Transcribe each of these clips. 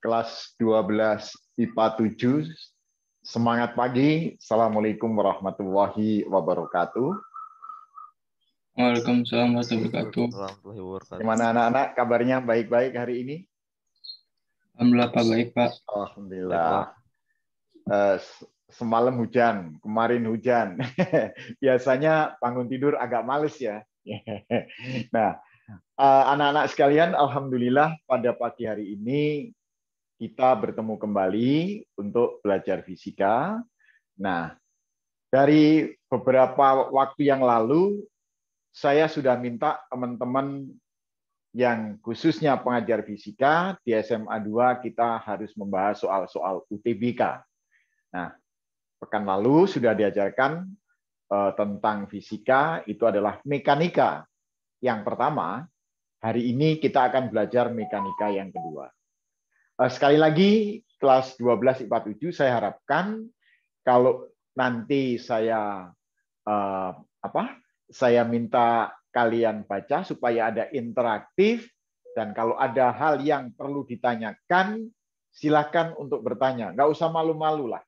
kelas 12 IPA 7. Semangat pagi. Assalamualaikum warahmatullahi wabarakatuh. Waalaikumsalam warahmatullahi wabarakatuh. Gimana anak-anak kabarnya, baik-baik hari ini? Alhamdulillah Pak, baik Pak. Alhamdulillah. Semalam hujan, kemarin hujan. Biasanya bangun tidur agak males ya. Nah, anak-anak sekalian, alhamdulillah pada pagi hari ini kita bertemu kembali untuk belajar fisika. Nah, dari beberapa waktu yang lalu saya sudah minta teman-teman yang khususnya pengajar fisika di SMA 2 kita harus membahas soal-soal UTBK. Nah, pekan lalu sudah diajarkan tentang fisika, itu adalah mekanika yang pertama. Hari ini kita akan belajar mekanika yang kedua. Sekali lagi, kelas 12 IPA 7, saya harapkan kalau nanti saya minta kalian baca supaya ada interaktif, dan kalau ada hal yang perlu ditanyakan, silakan untuk bertanya. Nggak usah malu-malu lah.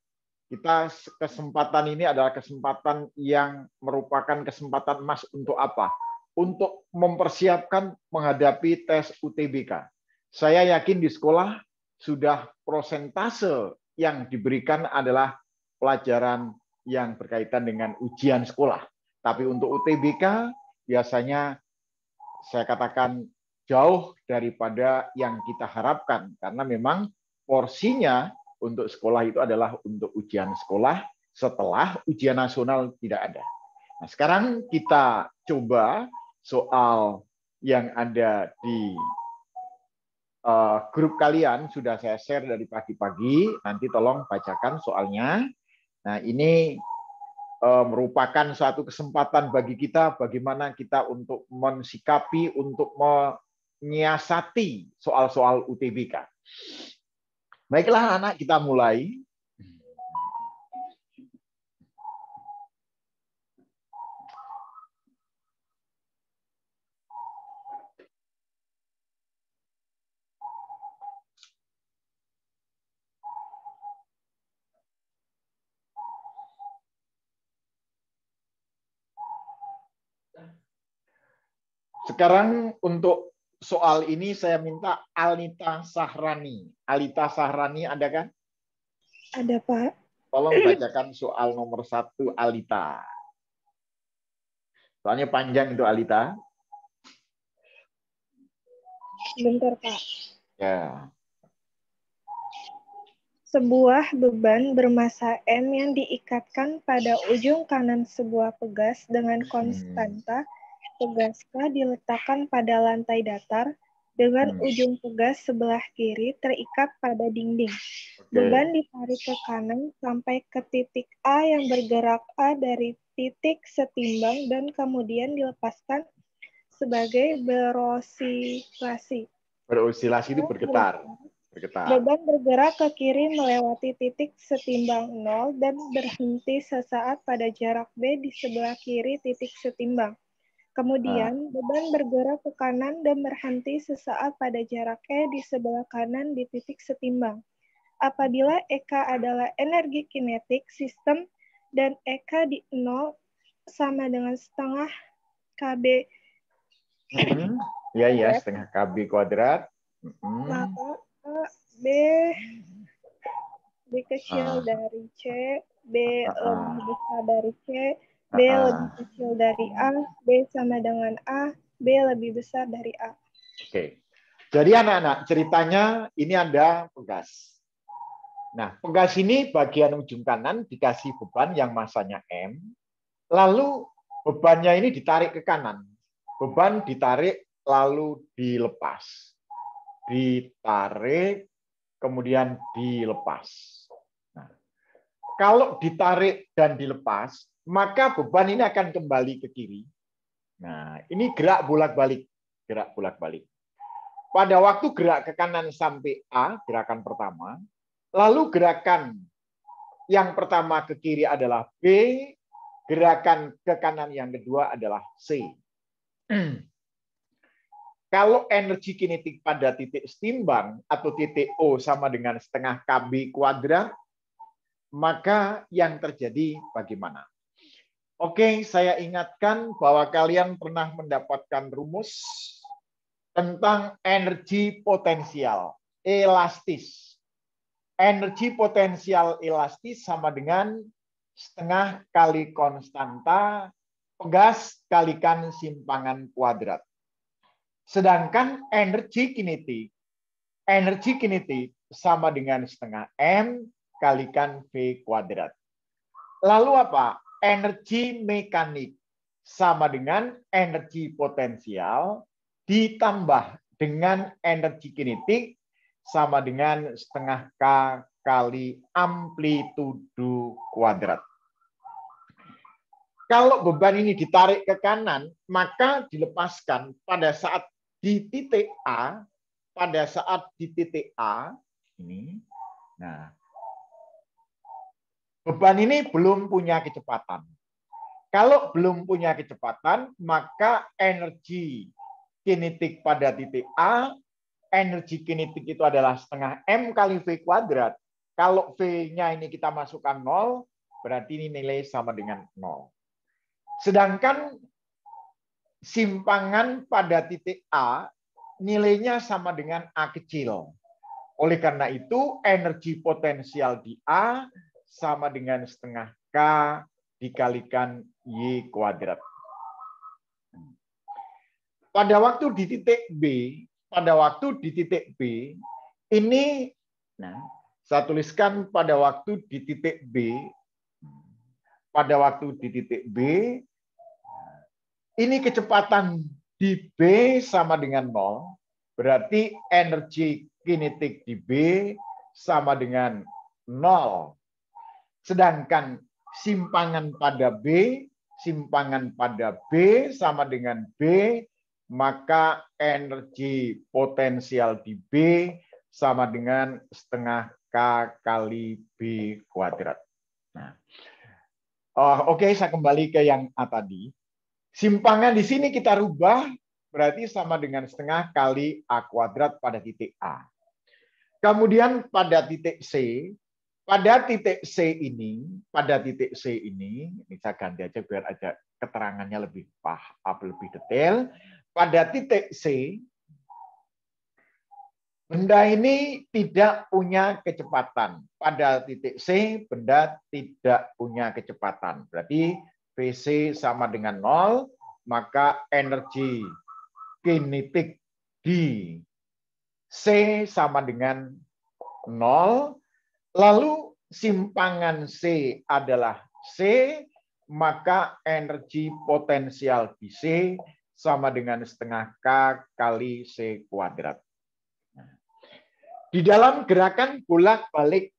Kita kesempatan ini adalah kesempatan yang merupakan kesempatan emas untuk apa? Untuk mempersiapkan menghadapi tes UTBK. Saya yakin di sekolah sudah prosentase yang diberikan adalah pelajaran yang berkaitan dengan ujian sekolah. Tapi untuk UTBK biasanya saya katakan jauh daripada yang kita harapkan, karena memang porsinya untuk sekolah itu adalah untuk ujian sekolah setelah ujian nasional tidak ada. Nah, sekarang kita coba soal yang ada di grup kalian, sudah saya share dari pagi-pagi, nanti tolong bacakan soalnya. Nah, ini merupakan suatu kesempatan bagi kita bagaimana kita untuk mensikapi, untuk menyiasati soal-soal UTBK. Baiklah anak, kita mulai. Sekarang untuk soal ini saya minta Alita Sahrani. Alita Sahrani ada kan? Ada Pak. Tolong bacakan soal nomor 1 Alita. Soalnya panjang itu Alita. Bentar Pak. Ya. Sebuah beban bermassa M yang diikatkan pada ujung kanan sebuah pegas dengan konstanta. Pegas K diletakkan pada lantai datar dengan ujung pegas sebelah kiri terikat pada dinding. Beban ditarik ke kanan sampai ke titik A yang bergerak A dari titik setimbang dan kemudian dilepaskan sebagai berosilasi. Berosilasi itu bergetar. Beban bergerak ke kiri melewati titik setimbang 0 dan berhenti sesaat pada jarak B di sebelah kiri titik setimbang. Kemudian, beban bergerak ke kanan dan berhenti sesaat pada jarak E di sebelah kanan di titik setimbang. Apabila EK adalah energi kinetik sistem dan EK di 0 sama dengan setengah KB. Ya, setengah KB kuadrat. Maka B kecil dari C, B lebih besar dari C, B lebih kecil dari A, B sama dengan A, B lebih besar dari A. Oke. Jadi anak-anak, ceritanya ini ada pegas. Nah, pegas ini bagian ujung kanan dikasih beban yang massanya M, lalu bebannya ini ditarik ke kanan. Beban ditarik lalu dilepas. Ditarik, kemudian dilepas. Nah, kalau ditarik dan dilepas, maka beban ini akan kembali ke kiri. Nah, ini gerak bolak-balik. Gerak bolak-balik. Pada waktu gerak ke kanan sampai A, gerakan pertama, lalu gerakan yang pertama ke kiri adalah B, gerakan ke kanan yang kedua adalah C. kalau energi kinetik pada titik setimbang atau titik O sama dengan setengah KB kuadrat, maka yang terjadi bagaimana? Oke, saya ingatkan bahwa kalian pernah mendapatkan rumus tentang energi potensial elastis. Energi potensial elastis sama dengan setengah kali konstanta pegas kalikan simpangan kuadrat. Sedangkan energi kinetik sama dengan setengah M kalikan V kuadrat. Lalu apa? Energi mekanik sama dengan energi potensial ditambah dengan energi kinetik sama dengan setengah K kali amplitudo kuadrat. Kalau beban ini ditarik ke kanan, maka dilepaskan pada saat di titik A, ini, nah, beban ini belum punya kecepatan. Kalau belum punya kecepatan, maka energi kinetik pada titik A, energi kinetik itu adalah setengah M kali V kuadrat. Kalau V-nya ini kita masukkan 0, berarti ini nilai sama dengan 0. Sedangkan simpangan pada titik A, nilainya sama dengan A kecil. Oleh karena itu, energi potensial di A sama dengan setengah K dikalikan Y kuadrat. Pada waktu di titik B, ini, nah, saya tuliskan pada waktu di titik B, ini kecepatan di B sama dengan 0, berarti energi kinetik di B sama dengan 0. Sedangkan simpangan pada B sama dengan B, maka energi potensial di B sama dengan setengah K kali B kuadrat. Nah, oke, saya kembali ke yang A tadi. Simpangan di sini kita rubah, berarti sama dengan setengah kali A kuadrat pada titik A. Kemudian pada titik C ini, saya ganti aja biar aja keterangannya lebih detail. Pada titik C, benda ini tidak punya kecepatan. Pada titik C, benda tidak punya kecepatan. Berarti VC sama dengan 0, maka energi kinetik di C sama dengan 0. Lalu simpangan C adalah C, maka energi potensial di C sama dengan setengah K kali C kuadrat. Di dalam gerakan bolak-balik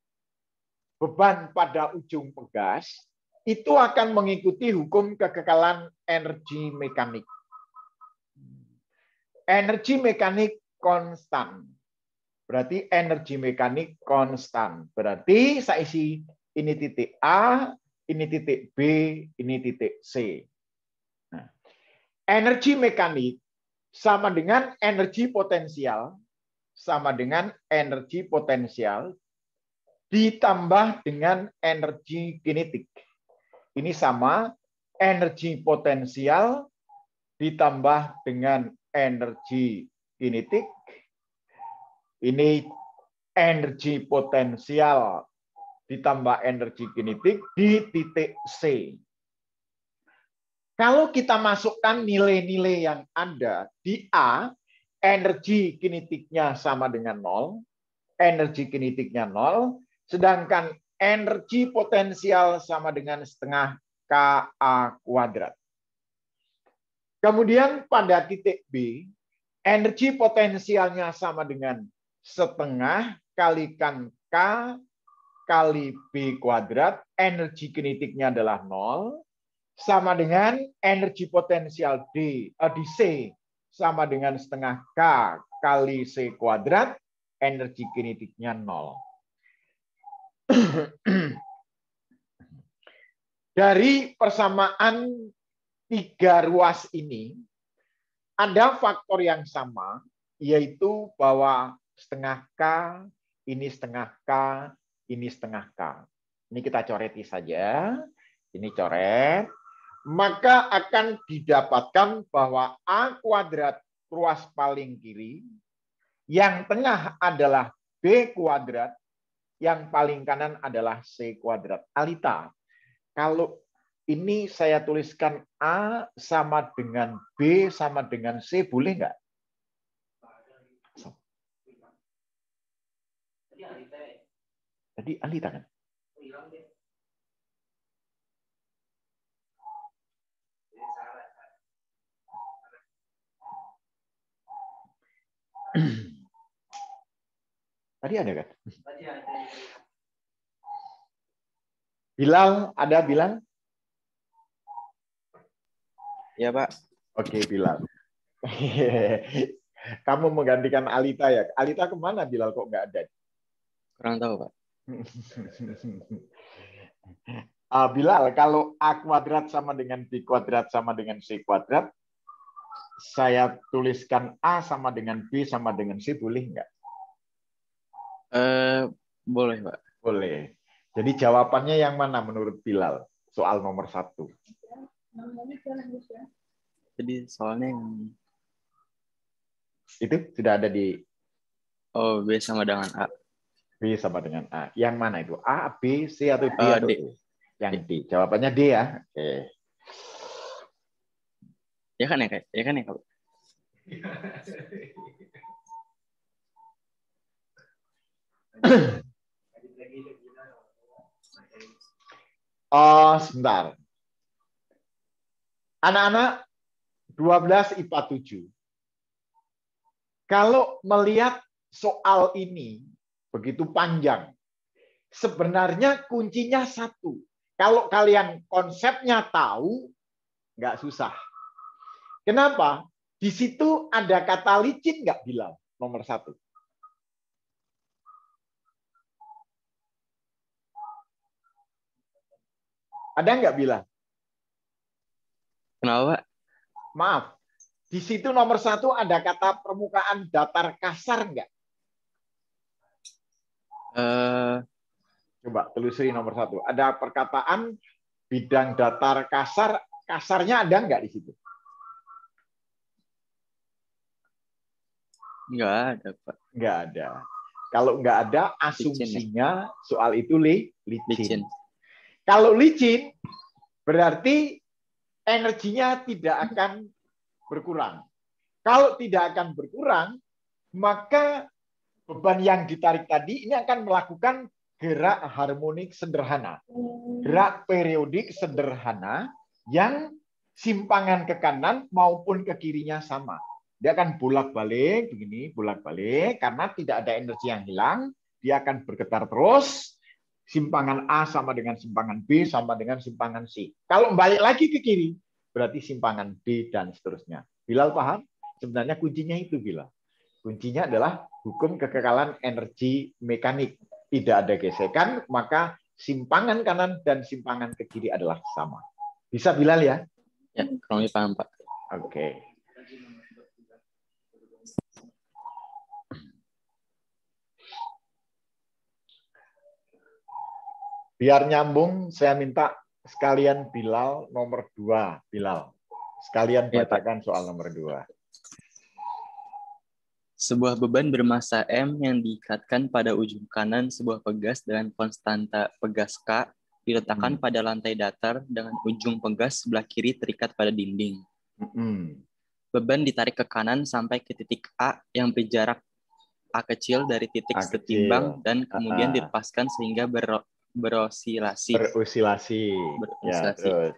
beban pada ujung pegas, itu akan mengikuti hukum kekekalan energi mekanik. Energi mekanik konstan. Berarti energi mekanik konstan. Berarti saya isi ini titik A, ini titik B, ini titik C. Nah, energi mekanik sama dengan energi potensial, ditambah dengan energi kinetik. Ini sama, energi potensial ditambah dengan energi kinetik. Ini energi potensial ditambah energi kinetik di titik C. Kalau kita masukkan nilai-nilai yang ada di A, energi kinetiknya sama dengan 0, sedangkan energi potensial sama dengan setengah KA kuadrat. Kemudian pada titik B, energi potensialnya sama dengan setengah kalikan K kali B kuadrat, energi kinetiknya adalah 0, sama dengan energi potensial di C sama dengan setengah K kali C kuadrat, energi kinetiknya 0. Dari persamaan 3 ruas ini, ada faktor yang sama, yaitu bahwa setengah K, ini setengah K, ini setengah K. Ini kita coreti saja. Ini coret. Maka akan didapatkan bahwa A kuadrat ruas paling kiri, yang tengah adalah B kuadrat, yang paling kanan adalah C kuadrat. Alita, kalau ini saya tuliskan A sama dengan B sama dengan C, boleh nggak? Tadi Alita kan? Tadi ada kan? Bilal, ada Bilal? Ya, Pak. Oke, Bilal. Kamu menggantikan Alita ya? Alita kemana, Bilal? Kok nggak ada? Kurang tahu, Pak. Bilal, kalau A kuadrat sama dengan B kuadrat sama dengan C kuadrat, saya tuliskan A sama dengan B sama dengan C, boleh nggak? Boleh, Pak. Boleh. Jadi jawabannya yang mana menurut Bilal? Soal nomor 1. Jadi soalnya yang... Itu sudah ada di... Oh, B sama dengan A. B sama dengan A. Yang mana itu? A, B, C, atau D, atau D. E? Yang D. Jawabannya D ya. Oke. Ya kan ya, Kak? Ya kan ya, Kak? Oh, sebentar. Anak-anak 12 IPA 7. Kalau melihat soal ini begitu panjang, sebenarnya kuncinya satu. Kalau kalian konsepnya tahu, nggak susah. Kenapa? Di situ ada kata licin nggak, Bilal? Nomor 1. Ada nggak, Bilal? Kenapa, Pak? Maaf. Di situ nomor 1 ada kata permukaan datar kasar nggak? Coba telusuri nomor 1. Ada perkataan bidang datar kasar, kasarnya ada nggak di situ? Nggak ada, Pak. Nggak ada. Kalau nggak ada, asumsinya soal itu licin. Kalau licin, berarti energinya tidak akan berkurang. Kalau tidak akan berkurang, maka beban yang ditarik tadi ini akan melakukan gerak harmonik sederhana. Gerak periodik sederhana yang simpangan ke kanan maupun ke kirinya sama. Dia akan bolak-balik, begini, bolak-balik, karena tidak ada energi yang hilang, dia akan bergetar terus, simpangan A sama dengan simpangan B sama dengan simpangan C. Kalau balik lagi ke kiri, berarti simpangan D dan seterusnya. Bilal paham? Sebenarnya kuncinya itu, Bilal. Kuncinya adalah hukum kekekalan energi mekanik. Tidak ada gesekan, maka simpangan kanan dan simpangan ke kiri adalah sama. Bisa, Bilal ya? Ya, kurang lebih paham, Pak. Oke. Biar nyambung, saya minta sekalian Bilal nomor 2. Bilal, sekalian bacakan soal nomor 2. Sebuah beban bermassa M yang diikatkan pada ujung kanan sebuah pegas dengan konstanta pegas K diletakkan pada lantai datar dengan ujung pegas sebelah kiri terikat pada dinding. Beban ditarik ke kanan sampai ke titik A yang berjarak A kecil dari titik setimbang dan kemudian dilepaskan sehingga berosilasi. Ya, terus.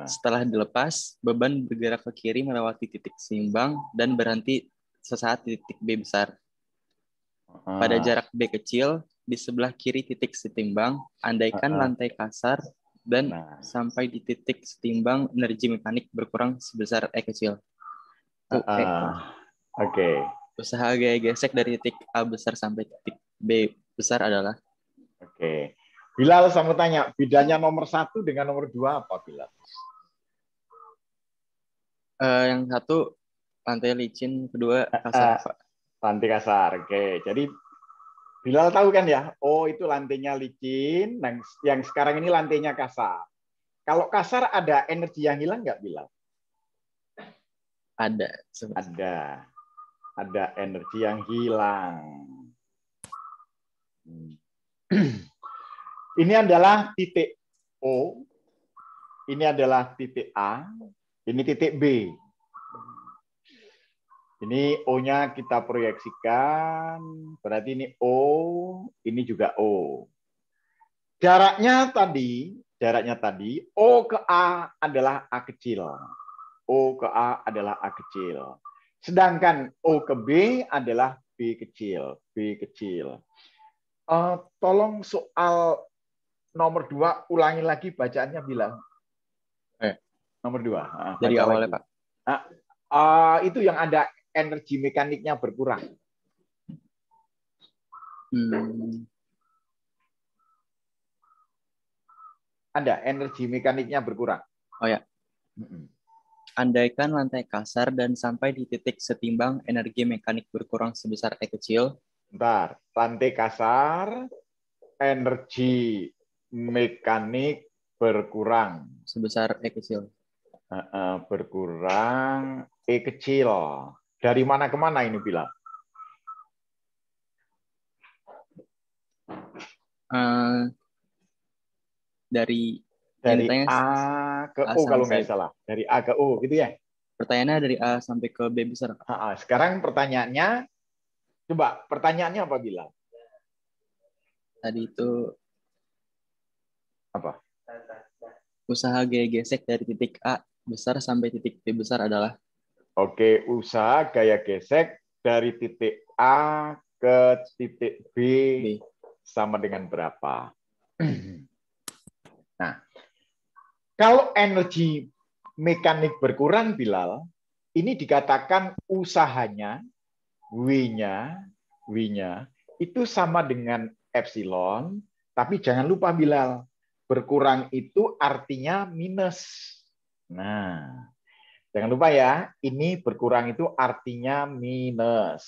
Setelah dilepas, beban bergerak ke kiri melewati titik seimbang dan berhenti sesaat di titik B besar. Pada jarak B kecil, di sebelah kiri titik setimbang, andaikan lantai kasar dan sampai di titik setimbang, energi mekanik berkurang sebesar E kecil. Oke. Usaha gaya gesek dari titik A besar sampai titik B besar adalah? Oke. Bilal, saya mau tanya, bedanya nomor 1 dengan nomor 2 apa, Bilal? Yang satu Lantai licin, kedua kasar, Pak. Lantai kasar. Oke, jadi Bilal tahu kan ya? Oh, itu lantainya licin, yang sekarang ini lantainya kasar. Kalau kasar ada energi yang hilang nggak, Bilal? Ada. Ada energi yang hilang. Ini adalah titik O, ini adalah titik A, ini titik B. Ini O-nya kita proyeksikan, berarti ini O, ini juga O. Jaraknya tadi O ke A adalah A kecil. O ke A adalah A kecil. Sedangkan O ke B adalah B kecil. B kecil. Tolong soal nomor 2 ulangi lagi bacaannya, Bilal. Nomor 2. Dari awalnya, Pak. Itu yang ada energi mekaniknya berkurang. Ada energi mekaniknya berkurang. Oh ya. Andaikan lantai kasar dan sampai di titik setimbang energi mekanik berkurang sebesar E kecil. Bentar, lantai kasar, energi mekanik berkurang. Sebesar E kecil. Berkurang E kecil. Dari mana ke mana ini, Bilal? Dari A ke O kalau nggak salah. Dari A ke O, gitu ya? Pertanyaannya dari A sampai ke B besar. Sekarang pertanyaannya, coba pertanyaannya apa, Bilal? Tadi itu apa? Usaha gaya gesek dari titik A besar sampai titik B besar adalah? Oke, usaha gaya gesek dari titik A ke titik B sama dengan berapa? Nah, kalau energi mekanik berkurang, Bilal, ini dikatakan usahanya, W-nya itu sama dengan epsilon, tapi jangan lupa, Bilal, berkurang itu artinya minus. Nah, jangan lupa ya, ini berkurang itu artinya minus.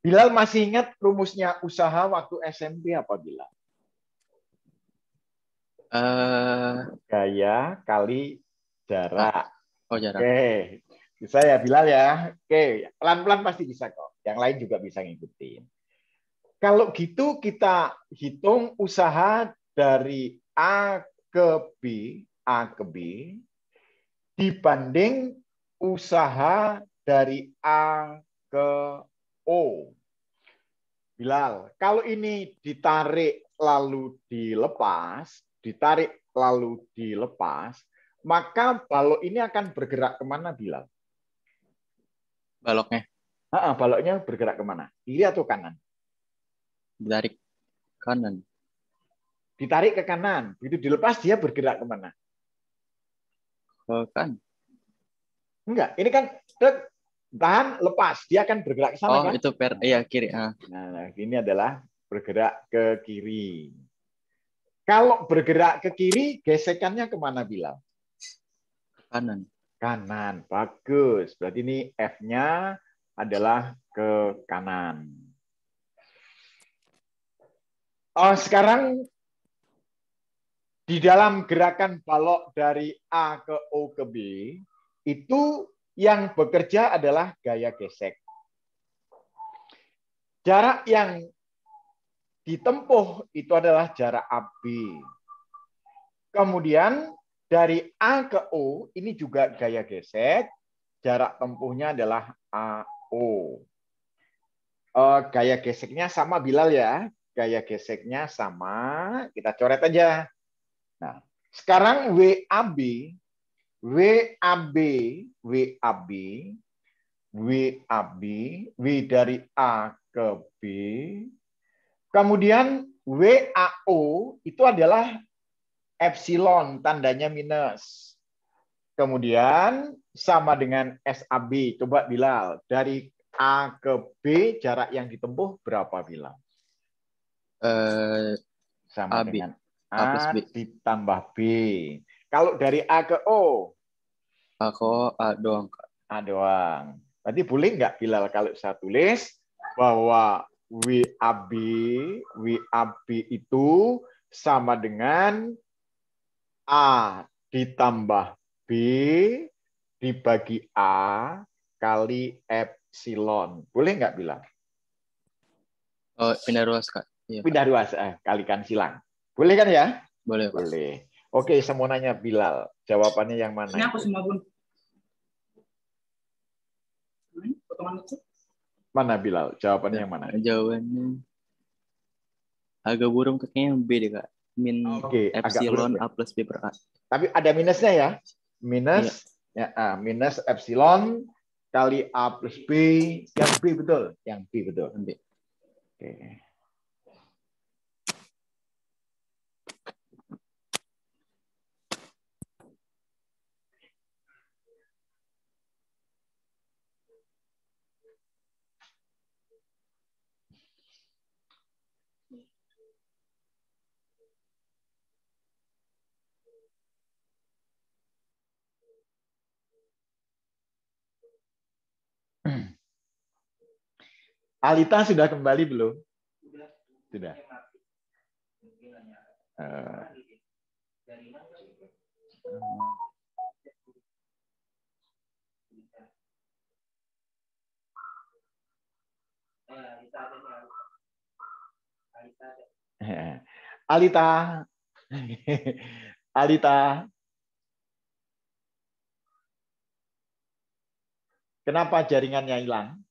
Bilal masih ingat rumusnya usaha waktu SMP apa, Bilal? Gaya kali jarak. Jarak. Oke, bisa ya, Bilal ya. Oke, pelan-pelan pasti bisa kok. Yang lain juga bisa ngikutin. Kalau gitu kita hitung usaha dari A ke B dibanding usaha dari A ke O. Bilal, kalau ini ditarik lalu dilepas, maka balok ini akan bergerak kemana, Bilal? Baloknya? Baloknya bergerak kemana? Kiri atau kanan? Ditarik kanan. Ditarik ke kanan. Begitu dilepas, dia bergerak kemana? Ke kanan. Enggak, ini kan tahan, lepas. Dia akan bergerak ke sana, kan? Itu kiri. Nah, ini adalah bergerak ke kiri. Kalau bergerak ke kiri, gesekannya kemana, Bilal? Kanan. Kanan, bagus. Berarti ini F-nya adalah ke kanan. Sekarang di dalam gerakan balok dari A ke O ke B, itu yang bekerja adalah gaya gesek. Jarak yang ditempuh itu adalah jarak AB. Kemudian dari A ke O, ini juga gaya gesek. Jarak tempuhnya adalah AO. Gaya geseknya sama, Bilal ya. Gaya geseknya sama. Kita coret aja. Nah, sekarang WAB W dari A ke B. Kemudian WAO itu adalah epsilon, tandanya minus. Kemudian sama dengan SAB. Coba, Bilal, dari A ke B jarak yang ditempuh berapa, Bilal? Sama dengan A ditambah B. Kalau dari A ke O? Aku doang, Kak. A doang. Berarti boleh nggak Bilal kalau saya tulis bahwa WAB itu sama dengan A ditambah B dibagi A kali epsilon. Boleh nggak Bilal? Oh, pindah ruas, Kak. Iya, Kak. Pindah ruas, kalikan silang. Boleh kan ya? Boleh, Kak. Boleh. Oke, saya mau nanya Bilal. Jawabannya yang mana? Ini aku itu? semua pun. Potongan itu. Mana Bilal? Jawabannya yang mana? Jawabannya agak burung, kayaknya yang B deh, Kak. Min Oke, agak epsilon burung ya. A plus B per A. Tapi ada minusnya ya. Minus minus epsilon kali A plus B. Yang B betul. Yang B betul. B. Oke. Alita sudah kembali belum? Sudah. Alita. Alita. Kenapa jaringannya hilang?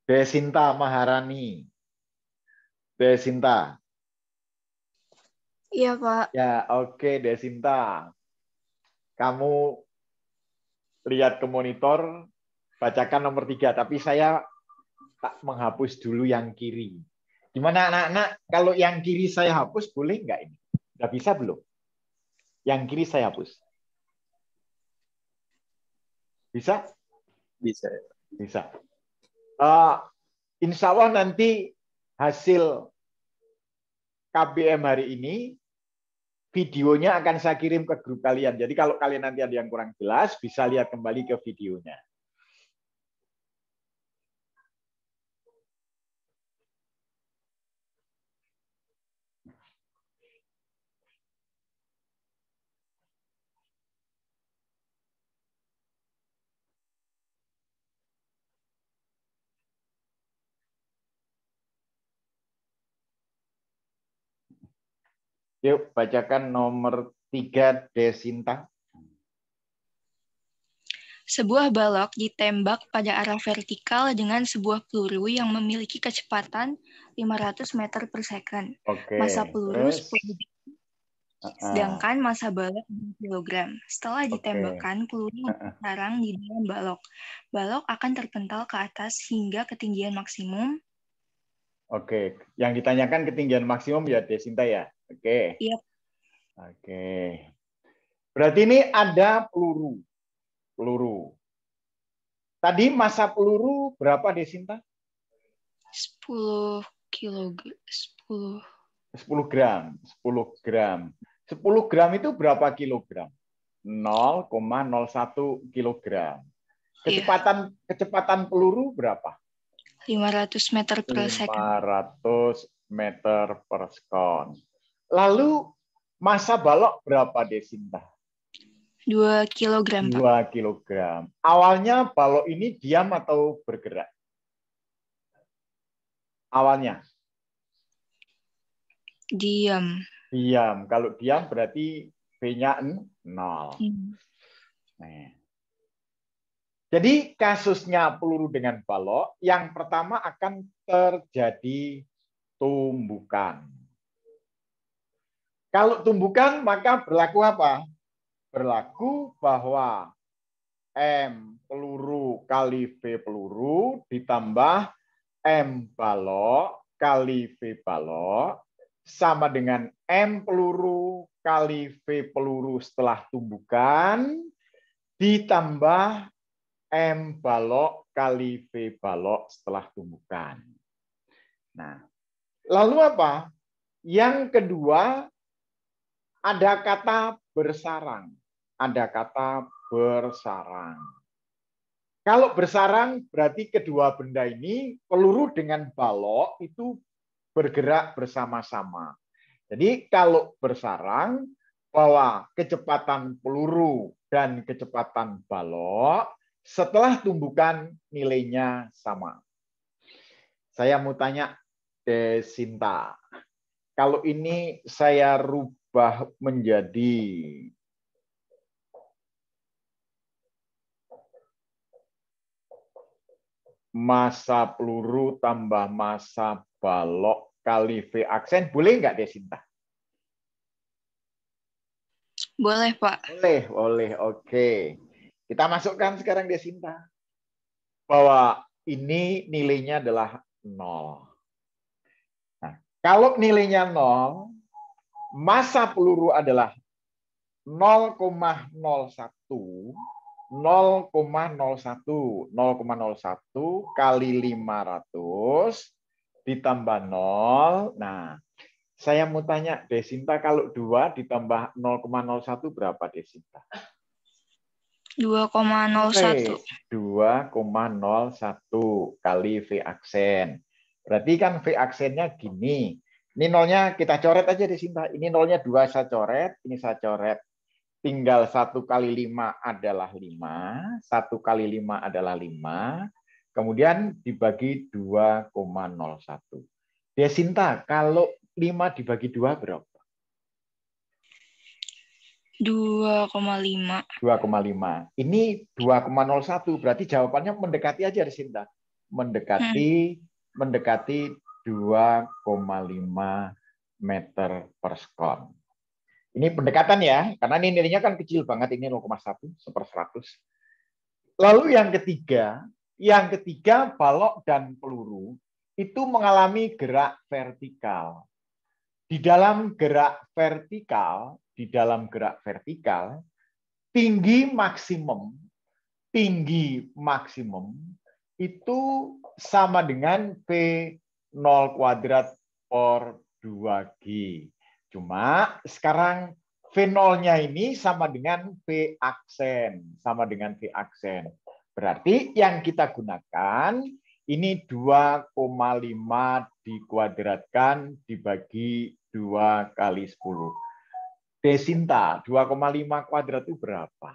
Desinta Maharani. Desinta. Iya, Pak. Ya, oke, Desinta. Kamu lihat ke monitor, bacakan nomor 3. Tapi saya tak menghapus dulu yang kiri. Gimana anak-anak? Kalau yang kiri saya hapus, boleh nggak ini? Udah bisa belum? Yang kiri saya hapus. Bisa? Bisa. Bisa. Insya Allah nanti hasil KBM hari ini, videonya akan saya kirim ke grup kalian. Jadi kalau kalian nanti ada yang kurang jelas, bisa lihat kembali ke videonya. Yuk, bacakan nomor 3, Desinta. Sebuah balok ditembak pada arah vertikal dengan sebuah peluru yang memiliki kecepatan 500 meter per second. Oke. Massa peluru 10 sedangkan Ah, massa balok 2 kg. Setelah ditembakkan, peluru sarang di dalam balok. Balok akan terpental ke atas hingga ketinggian maksimum. Oke, yang ditanyakan ketinggian maksimum ya Desinta ya. Oke. Iya. Oke. Berarti ini ada peluru. Peluru. Tadi massa peluru berapa Desinta? 10 kilogram. 10 gram. 10 gram. 10 gram itu berapa kilogram? 0,01 kilogram. Kecepatan peluru berapa? 500 meter per second. 500 meter per second. Lalu massa balok berapa Desinta? 2 kilogram, Pak. 2 kilogram. Awalnya balok ini diam atau bergerak? Awalnya? Diam. Diam. Kalau diam berarti V-nya 0. Nah. Jadi kasusnya peluru dengan balok, yang pertama akan terjadi tumbukan. Kalau tumbukan maka berlaku apa? Berlaku bahwa M peluru kali V peluru ditambah M balok kali V balok sama dengan M peluru kali V peluru setelah tumbukan ditambah M balok kali V balok setelah tumbukan. Nah, Lalu apa? Yang kedua, ada kata bersarang. Ada kata bersarang. Kalau bersarang berarti kedua benda ini, peluru dengan balok itu bergerak bersama-sama. Jadi kalau bersarang, bahwa kecepatan peluru dan kecepatan balok setelah tumbukan nilainya sama. Saya mau tanya Desinta, kalau ini saya rubah menjadi massa peluru tambah massa balok kali V aksen, boleh nggak Desinta? Boleh, Pak. Boleh. Oke. Kita masukkan sekarang Desinta. Bahwa ini nilainya adalah 0. Nah, kalau nilainya 0, massa peluru adalah 0,01 kali 500 ditambah 0. Nah, saya mau tanya Desinta, kalau 2 ditambah 0,01 berapa Desinta? 2,01. 2,01 kali V aksen. Berarti kan V aksennya gini. Ini nolnya kita coret aja Desinta. Ini nolnya 2 saya coret, ini saya coret. Tinggal 1 kali 5 adalah 5. 1 kali 5 adalah 5. Kemudian dibagi 2,01. Desinta, kalau 5 dibagi 2 berapa? 2,5. 2,5. Ini 2,01. Berarti jawabannya mendekati aja Desinta. Mendekati 2,5 meter per sekon. Ini pendekatan ya, karena ini nilainya kan kecil banget, ini 0,1 per 100. Lalu yang ketiga balok dan peluru itu mengalami gerak vertikal. Di dalam gerak vertikal, tinggi maksimum itu sama dengan V0 kuadrat per 2G. Cuma sekarang V0-nya ini sama dengan V aksen. Berarti yang kita gunakan ini 2,5 dikuadratkan dibagi 2 kali 10. Desinta, 2,5 kuadrat itu berapa?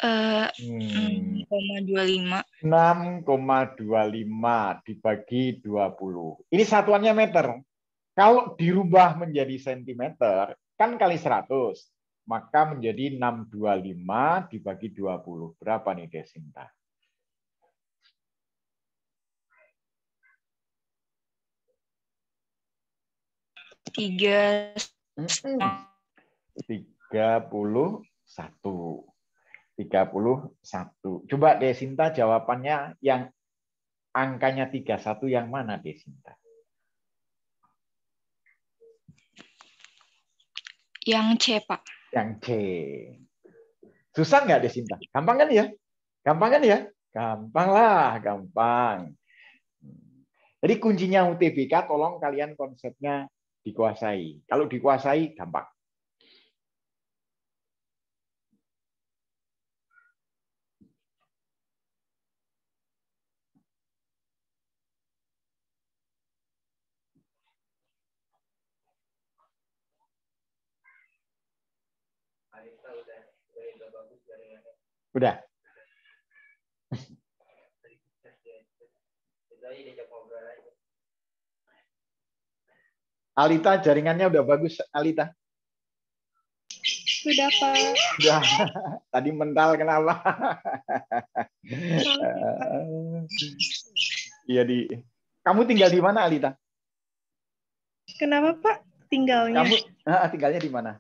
6,25. 6,25 dibagi 20. Ini satuannya meter. Kalau dirubah menjadi sentimeter, kan kali 100. Maka menjadi 625 dibagi 20. Berapa nih Desinta? 31. Coba Desinta jawabannya yang angkanya 31 yang mana Desinta? Yang C, Pak. Yang C. Susah nggak Desinta? Gampang kan ya? Gampang lah. Jadi kuncinya UTBK, tolong kalian konsepnya dikuasai. Kalau dikuasai, gampang. Udah. Alita, jaringannya udah bagus, Alita. Sudah, Pak. Sudah. Tadi mental kenapa? Iya Kamu tinggal di mana, Alita? Kenapa, Pak? Tinggalnya? Kamu tinggalnya di mana?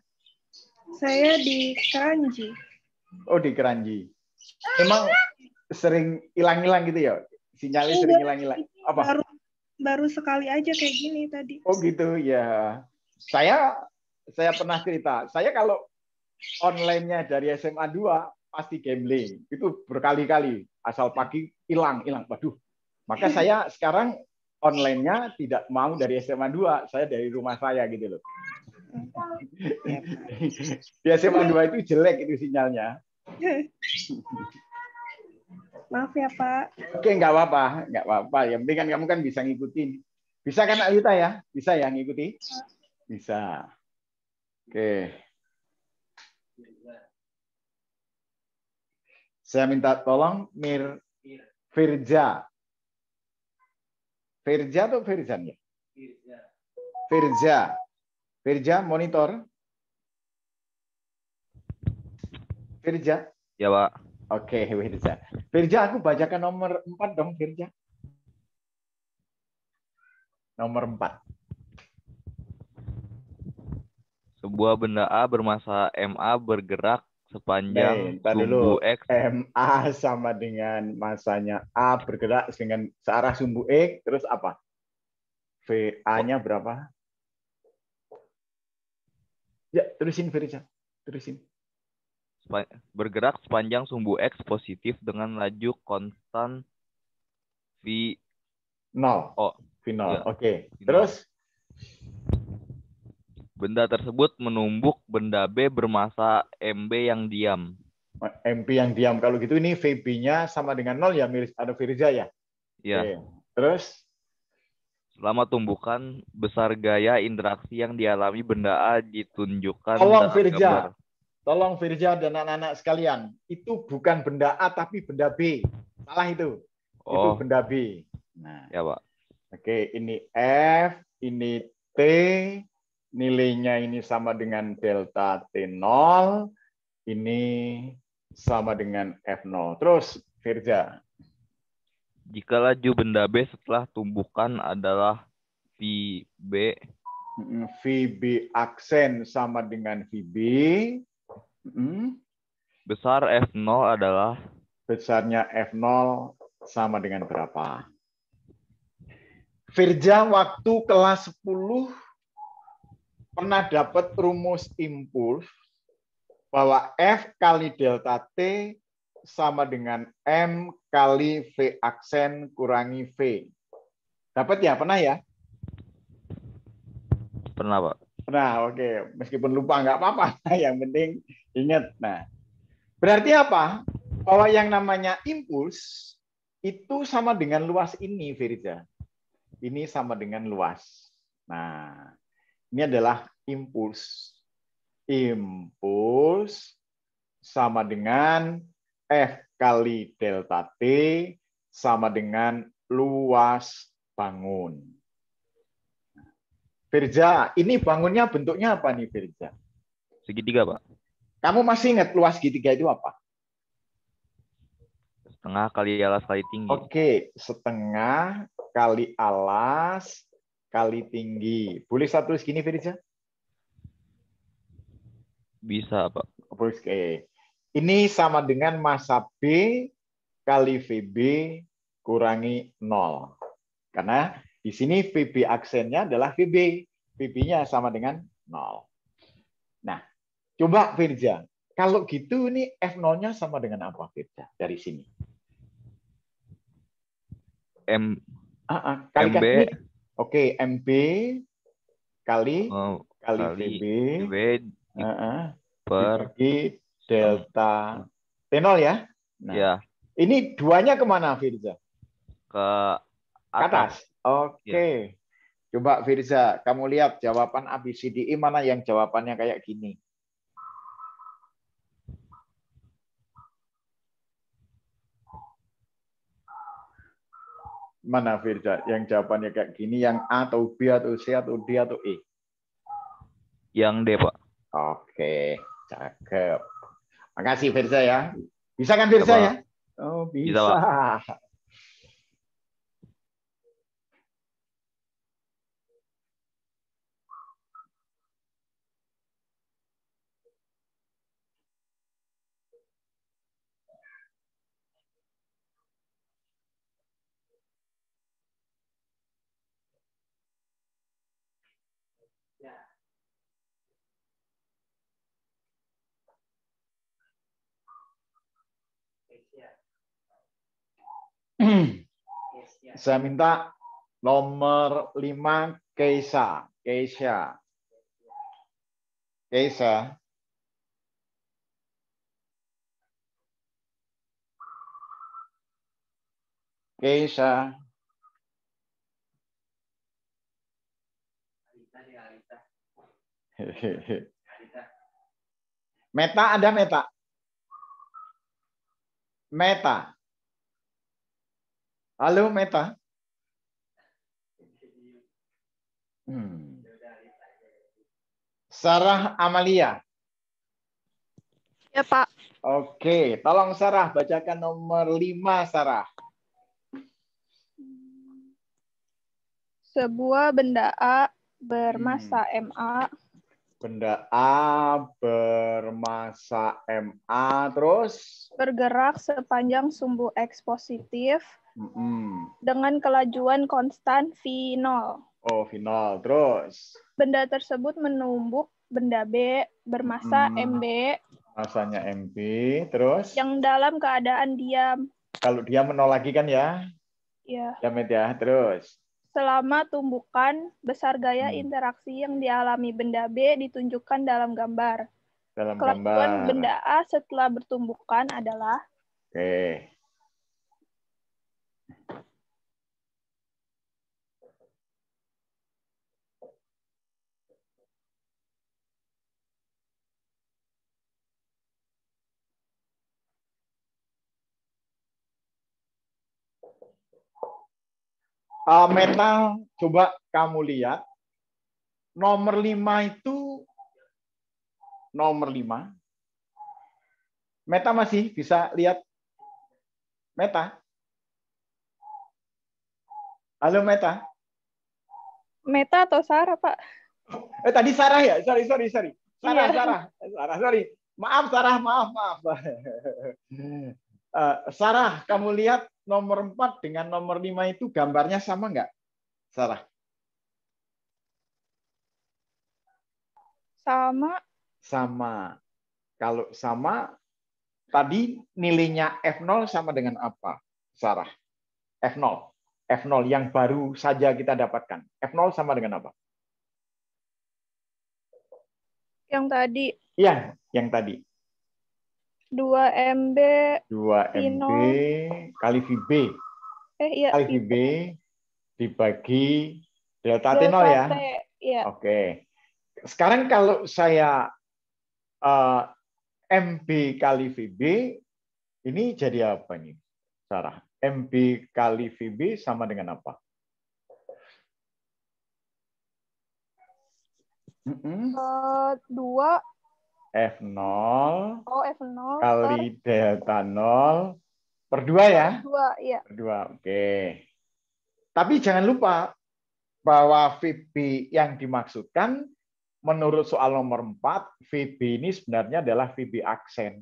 Saya di Kranji. Oh, di Kranji. Emang sering hilang-hilang gitu ya? Sinyalnya sering hilang-hilang. Apa? Baru sekali aja kayak gini tadi. Oh gitu ya. Saya pernah cerita. Saya kalau online-nya dari SMA 2 pasti gambling. Itu berkali-kali. Asal pagi hilang. Waduh. Maka saya sekarang online-nya tidak mau dari SMA 2, saya dari rumah saya gitu loh. Ya, Pak. Di SMA 2 itu jelek itu sinyalnya. Maaf ya, Pak. Oke, nggak apa-apa. Yang penting kan kamu kan bisa ngikutin. Bisa kan Alita ya? Bisa ya ngikuti? Bisa. Oke. Saya minta tolong Firja. Firja atau Firzan ya? Firja. Firja monitor. Firja. Ya, Pak. Oke, Firja. Firja, aku bacakan nomor 4 dong, Firja. Nomor 4. Sebuah benda A bermassa MA bergerak sepanjang Ntar sumbu dulu. X. MA sama dengan masanya A bergerak dengan searah sumbu X, terus apa? VA-nya berapa? Ya, terusin Firja. Terusin. Bergerak sepanjang sumbu X positif dengan laju konstan V 0. O. V0. Ya, Oke. V0. Terus? Benda tersebut menumbuk benda B bermassa MB yang diam. MP yang diam. Kalau gitu ini VB-nya sama dengan 0 ya, ada Firza ya? Ya. Oke. Terus? Selama tumbukan, besar gaya interaksi yang dialami benda A ditunjukkan Tolong dalam Firza. gambar. Tolong Firza dan anak-anak sekalian. Itu bukan benda A, tapi benda B. Salah itu. Itu benda B. Nah. Ya, Pak. Oke, ini F, ini T, nilainya ini sama dengan delta T0, ini sama dengan F0. Terus, Firza. Jika laju benda B setelah tumbukan adalah VB. VB aksen sama dengan VB. Besar F0 adalah? Besarnya F0 sama dengan berapa? Firja waktu kelas 10 pernah dapat rumus impuls bahwa F kali delta T sama dengan M kali V aksen kurangi V. Dapat ya? Pernah ya? Pernah, Pak. Pernah, oke. Meskipun lupa nggak apa-apa. Yang penting ingat. Nah, berarti apa? Bahwa yang namanya impuls itu sama dengan luas ini, Firza. Ini sama dengan luas. Nah, ini adalah impuls. Impuls sama dengan F kali delta T sama dengan luas bangun. Firza, ini bangunnya bentuknya apa nih, Firza? Segitiga, Pak. Kamu masih ingat luas segitiga itu apa? Setengah kali alas kali tinggi. Oke, setengah kali alas kali tinggi. Boleh satu segini, Firza? Bisa, Pak. Oke. Ini sama dengan massa B kali VB kurangi 0. Karena di sini VB aksennya adalah VB. VB-nya sama dengan 0. Nah, coba Firza. Kalau gitu ini F0-nya sama dengan apa, Firza? Dari sini. MB. Oke, MB kali VB. Dibagi delta T0 ya. Nah, ya. Ini duanya kemana, Firza? Ke atas. Oke. Ya. Coba Firza, kamu lihat jawaban ABCDE mana yang jawabannya kayak gini. Mana Firza yang jawabannya kayak gini, yang A atau B atau C atau D atau E? Yang D, Pak. Oke, cakep. Makasih Firza ya. Bisa kan Firza ya? Oh, bisa. Pak. Saya minta Nomor 5, Keisha. Keisha. Keisha. Keisha. Meta, ada Meta? Meta. Halo Meta. Sarah Amalia. Ya, Pak. Oke, tolong Sarah bacakan nomor 5, Sarah. Sebuah benda A bermasa MA. Benda A bermasa MA terus Bergerak sepanjang sumbu X positif dengan kelajuan konstan V0. Oh, V0. Terus? Benda tersebut menumbuk benda B bermasa MB. Masanya MB. Terus? Yang dalam keadaan diam. Kalau dia menol lagi kan ya? Ya. Diam ya. Terus? Selama tumbukan, besar gaya interaksi yang dialami benda B ditunjukkan dalam gambar. Kelajuan benda A setelah bertumbukan adalah Meta, coba kamu lihat. Nomor 5 itu nomor 5. Meta masih bisa lihat? Meta? Halo Meta? Meta atau Sarah, Pak? Tadi Sarah ya? Sorry. Sarah, sorry. Maaf Sarah, maaf. Sarah, kamu lihat nomor 4 dengan nomor 5 itu gambarnya sama nggak? Sarah? Sama. Kalau sama, tadi nilainya F0 sama dengan apa, Sarah? F0. F0 yang baru saja kita dapatkan. F0 sama dengan apa? Yang tadi. Iya, yang tadi. 2MB 2MB kali VB. Iya, kali VB dibagi delta T0 ya? Iya. Oke. Sekarang kalau saya MB kali VB, ini jadi apa nih, Sarah? MB kali VB sama dengan apa? Dua F0 F0 kali delta 0 per 2 ya? Per 2, iya. Per 2, oke. Tapi jangan lupa bahwa VB yang dimaksudkan menurut soal nomor 4, VB ini sebenarnya adalah VB aksen.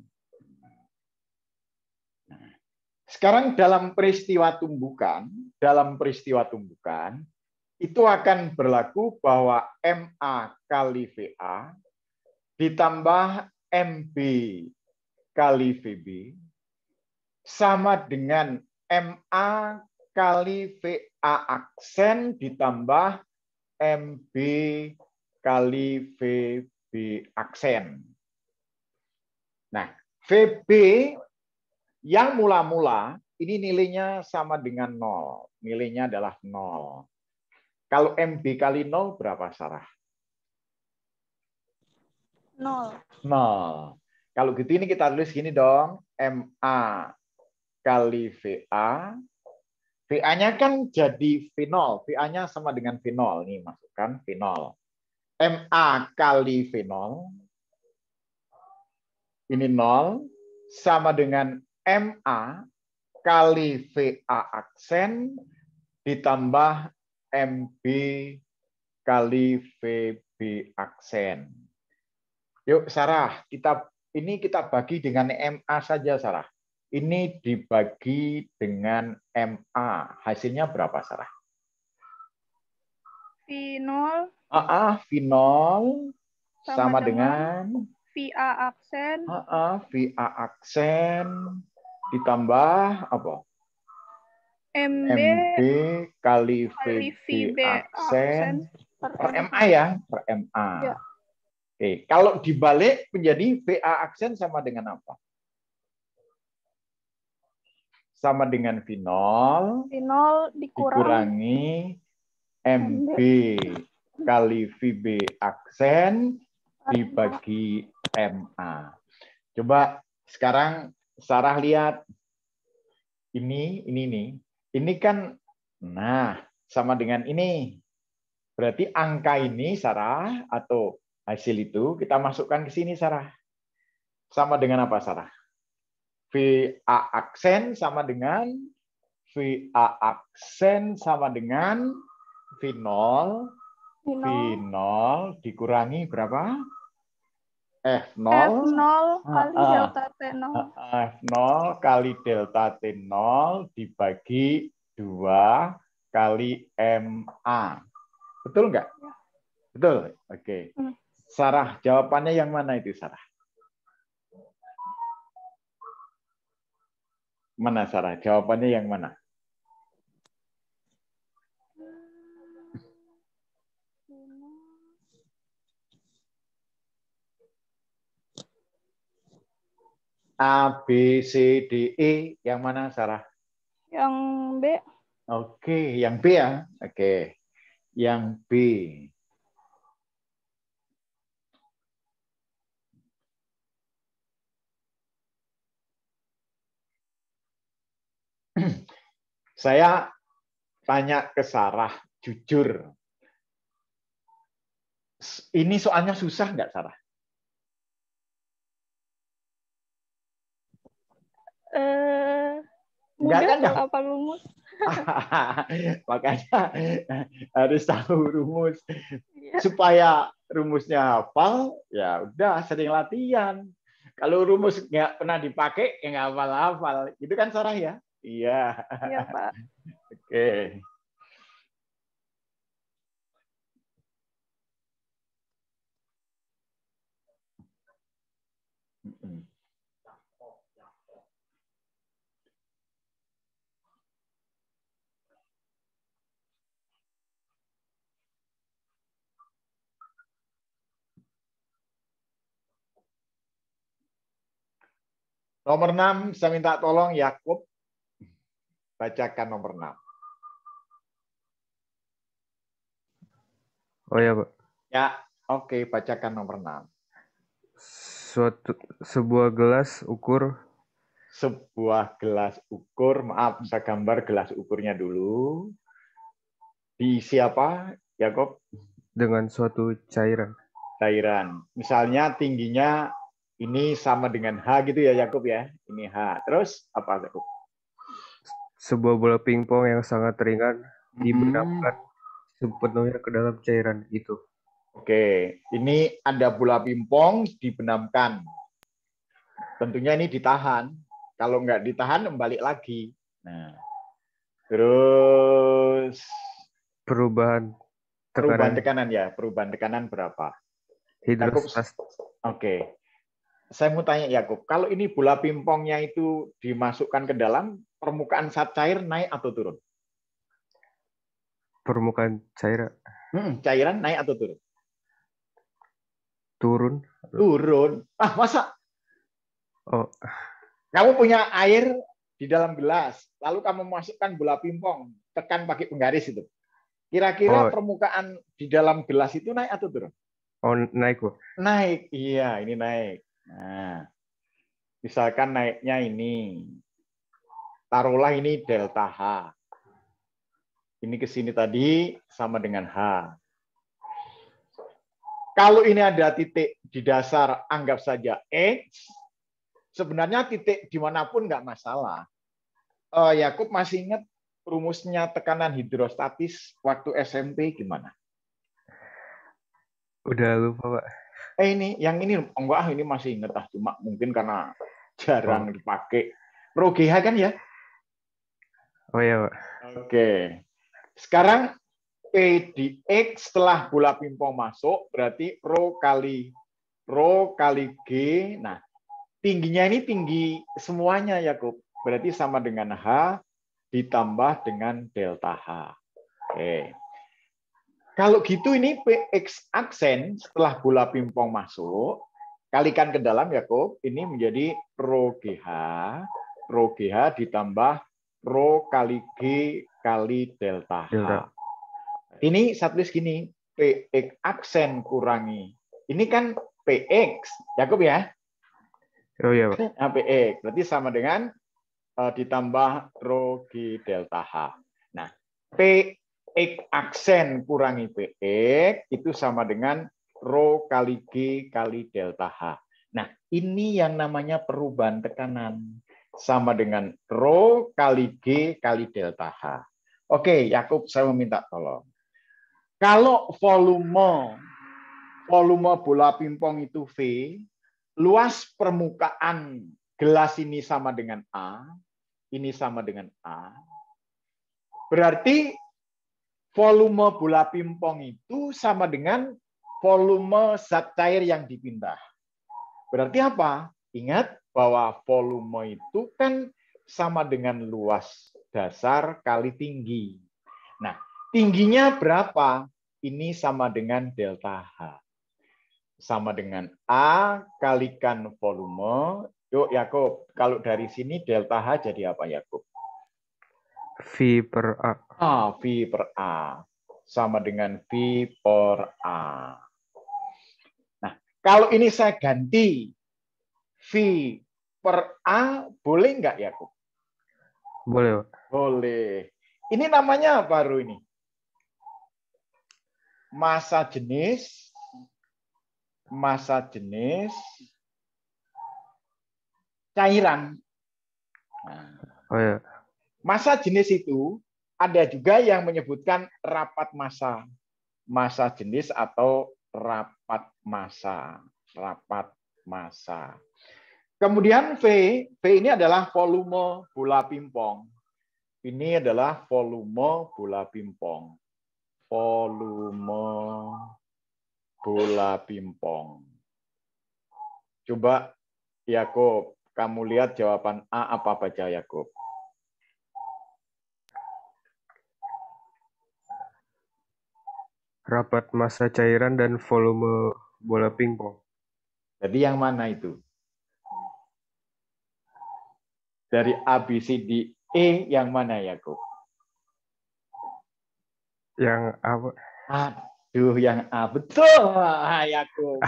Sekarang dalam peristiwa tumbukan itu akan berlaku bahwa MA kali VA ditambah MB kali VB sama dengan MA kali VA aksen ditambah MB kali VB aksen. Nah, VB yang mula-mula ini nilainya sama dengan 0. Nilainya adalah 0. Kalau MB kali 0 berapa, Sarah? 0. Kalau gitu ini kita tulis gini dong. MA kali VA. VA-nya kan jadi V0. VA-nya sama dengan V0. Nih, masukkan V0. MA kali V0. Ini 0. Sama dengan MA kali VA aksen ditambah MB kali VB aksen. Yuk Sarah, kita bagi dengan MA saja, Sarah. Ini dibagi dengan MA. Hasilnya berapa, Sarah? V0. V0 sama dengan VA aksen. VA aksen ditambah apa? MB kali kali VB VB aksen per per MA. MA ya, per MA. Ya. Oke, kalau dibalik menjadi VA aksen sama dengan apa? Sama dengan V0 V0 dikurangi MB kali VB aksen dibagi MA. Coba sekarang Sarah lihat. Ini nih. Ini kan, nah, sama dengan ini. Berarti angka ini, Sarah, atau hasil itu, kita masukkan ke sini, Sarah. Sama dengan apa, Sarah? VA aksen sama dengan VA aksen sama dengan V0 dikurangi berapa? F0 kali delta T0. F0 kali delta T0 dibagi 2 kali MA. Betul nggak? Betul. Oke. Sarah, jawabannya yang mana itu, Sarah? Mana, Sarah? Jawabannya yang mana? A, B, C, D, E. Yang mana, Sarah? Yang B. Oke, yang B ya. Oke. Yang B. Saya tanya ke Sarah, jujur. Ini soalnya susah nggak, Sarah? Mudah kan, kalau apa rumus. Makanya harus tahu rumus. Supaya rumusnya hafal, ya udah sering latihan. Kalau rumus nggak pernah dipakai, ya nggak hafal-hafal. Itu kan, Sarah ya? Iya. Iya, Pak. Oke. Nomor 6, saya minta tolong Yakub bacakan nomor 6. Oh ya, Pak. Ya, oke, bacakan nomor 6. Sebuah gelas ukur. Sebuah gelas ukur, maaf, saya gambar gelas ukurnya dulu. Diisi apa, Yakub? Dengan suatu cairan. Cairan. Misalnya tingginya ini sama dengan H gitu ya, Yakub ya. Ini H. Terus apa, Yakub? Sebuah bola pingpong yang sangat ringan dibenamkan sepenuhnya ke dalam cairan itu. Oke, ini ada bola pingpong dibenamkan. Tentunya ini ditahan. Kalau nggak ditahan, balik lagi. Nah, terus perubahan tekanan ya. Perubahan tekanan berapa? Hidrostat. Oke. Saya mau tanya Yakub, kalau ini bola pingpongnya itu dimasukkan ke dalam, permukaan saat cair naik atau turun? Permukaan cairan. Cairan naik atau turun? Turun. Turun. Ah, masa? Oh. Kamu punya air di dalam gelas, lalu kamu masukkan bola pingpong, tekan pakai penggaris itu. Kira-kira permukaan di dalam gelas itu naik atau turun? Oh, naik, Bu. Naik, iya, ini naik. Nah, misalkan naiknya ini, taruhlah ini delta H. Ini ke sini tadi sama dengan H. Kalau ini ada titik di dasar, anggap saja X, sebenarnya titik dimanapun nggak masalah. Yakub masih ingat rumusnya tekanan hidrostatis waktu SMP gimana? Udah lupa, Pak. Yang ini enggak, ini masih ingat, cuma mungkin karena jarang dipakai. Rho GH kan ya? Oh ya, Pak. Oke. Sekarang P di X setelah bola pingpong masuk berarti Rho kali G. Nah, tingginya ini tinggi semuanya, Yakub. Berarti sama dengan H ditambah dengan delta H. Oke. Kalau gitu ini PX aksen setelah bola pingpong masuk, kalikan ke dalam Yakub, ini menjadi rho GH ditambah rho kali G kali delta H. Ini saya tulis gini, PX aksen kurangi. Ini kan PX, Yakub ya? Oh iya, Pak. PX, berarti sama dengan ditambah rho G delta H. Nah, PX aksen kurangi PX itu sama dengan rho kali G kali delta H. Nah, ini yang namanya perubahan tekanan. Sama dengan rho kali G kali delta H. Oke, Yakub, saya meminta tolong. Kalau volume bola pingpong itu V, luas permukaan gelas ini sama dengan A, ini sama dengan A. Berarti volume bola pingpong itu sama dengan volume zat cair yang dipindah. Berarti apa? Ingat bahwa volume itu kan sama dengan luas dasar kali tinggi. Nah, tingginya berapa? Ini sama dengan delta H. Sama dengan A kalikan volume. Yuk, Yakub, kalau dari sini delta H jadi apa, Yakub? V per A. V per A. Sama dengan V per A. Nah, kalau ini saya ganti V per A, boleh nggak, Yakub? Boleh, Pak. Boleh. Ini namanya apa, Ru, ini? Massa jenis cairan. Nah, Oh iya. massa jenis itu ada juga yang menyebutkan rapat massa. Massa jenis atau rapat massa. Kemudian V ini adalah volume bola pingpong. Ini adalah volume bola pingpong. Coba Yakub, kamu lihat jawaban A apa baca, Yakub? Rapat massa cairan dan volume bola pingpong. Jadi yang mana itu? Dari A, B, C, D, E yang mana, Yakub? Yang apa? Aduh, yang A. Betul, Yakub.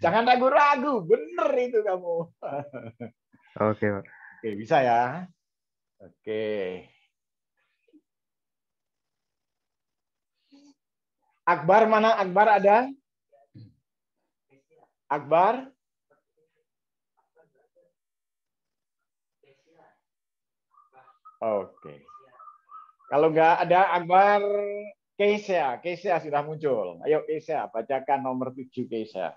Jangan ragu-ragu, bener itu kamu. Oke, Pak. Oke, bisa ya? Oke. Akbar mana? Akbar ada? Akbar? Oke. Kalau nggak ada Akbar, Keisha sudah muncul. Ayo Keisha, bacakan nomor 7 Keisha.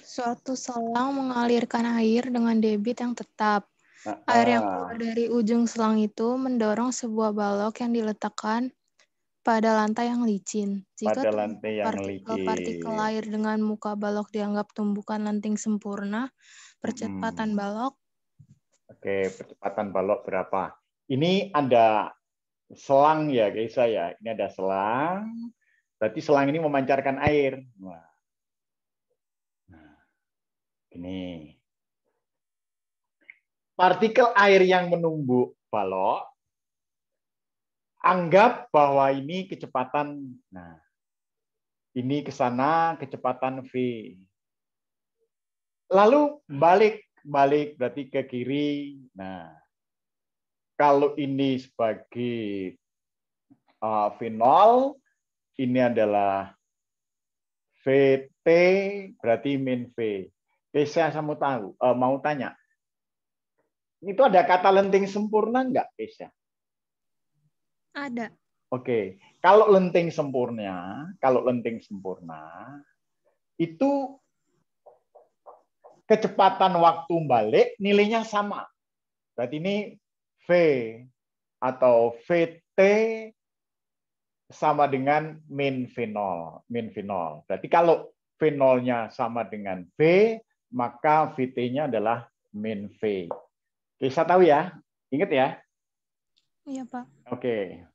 Suatu selang mengalirkan air dengan debit yang tetap. Air yang keluar dari ujung selang itu mendorong sebuah balok yang diletakkan pada lantai yang licin. Jika partikel air dengan muka balok dianggap tumbukan lenting sempurna, percepatan balok. Oke, percepatan balok berapa? Ini ada selang ya, Keisha ya. Ini ada selang. Berarti selang ini memancarkan air. Nah, ini. Partikel air yang menumbuk balok, anggap bahwa ini kecepatan. Nah, ini ke sana kecepatan V. Lalu balik berarti ke kiri. Nah, kalau ini sebagai V0, ini adalah VT berarti min V. Saya mau tanya. Itu ada kata lenting sempurna enggak, Keisha? Ada. Oke. Kalau lenting sempurna itu kecepatan waktu balik nilainya sama. Berarti ini V atau VT sama dengan min V0. Berarti kalau V0-nya sama dengan V, maka VT-nya adalah min V. Bisa tahu ya? Ingat ya? Iya, Pak. Oke.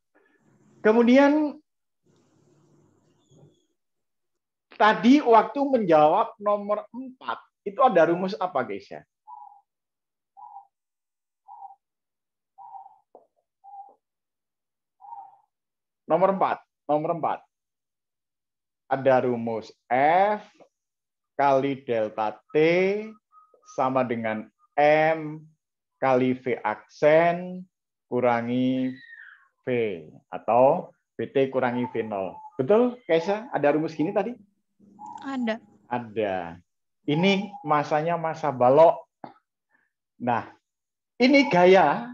Kemudian tadi waktu menjawab nomor 4, itu ada rumus apa, guys ya? Nomor 4. Ada rumus F kali delta T sama dengan M kali V aksen kurangi V, atau VT kurangi V0. Betul, Kaisa? Ada rumus gini tadi? Ada. Ada. Ini masanya masa balok. Nah, ini gaya.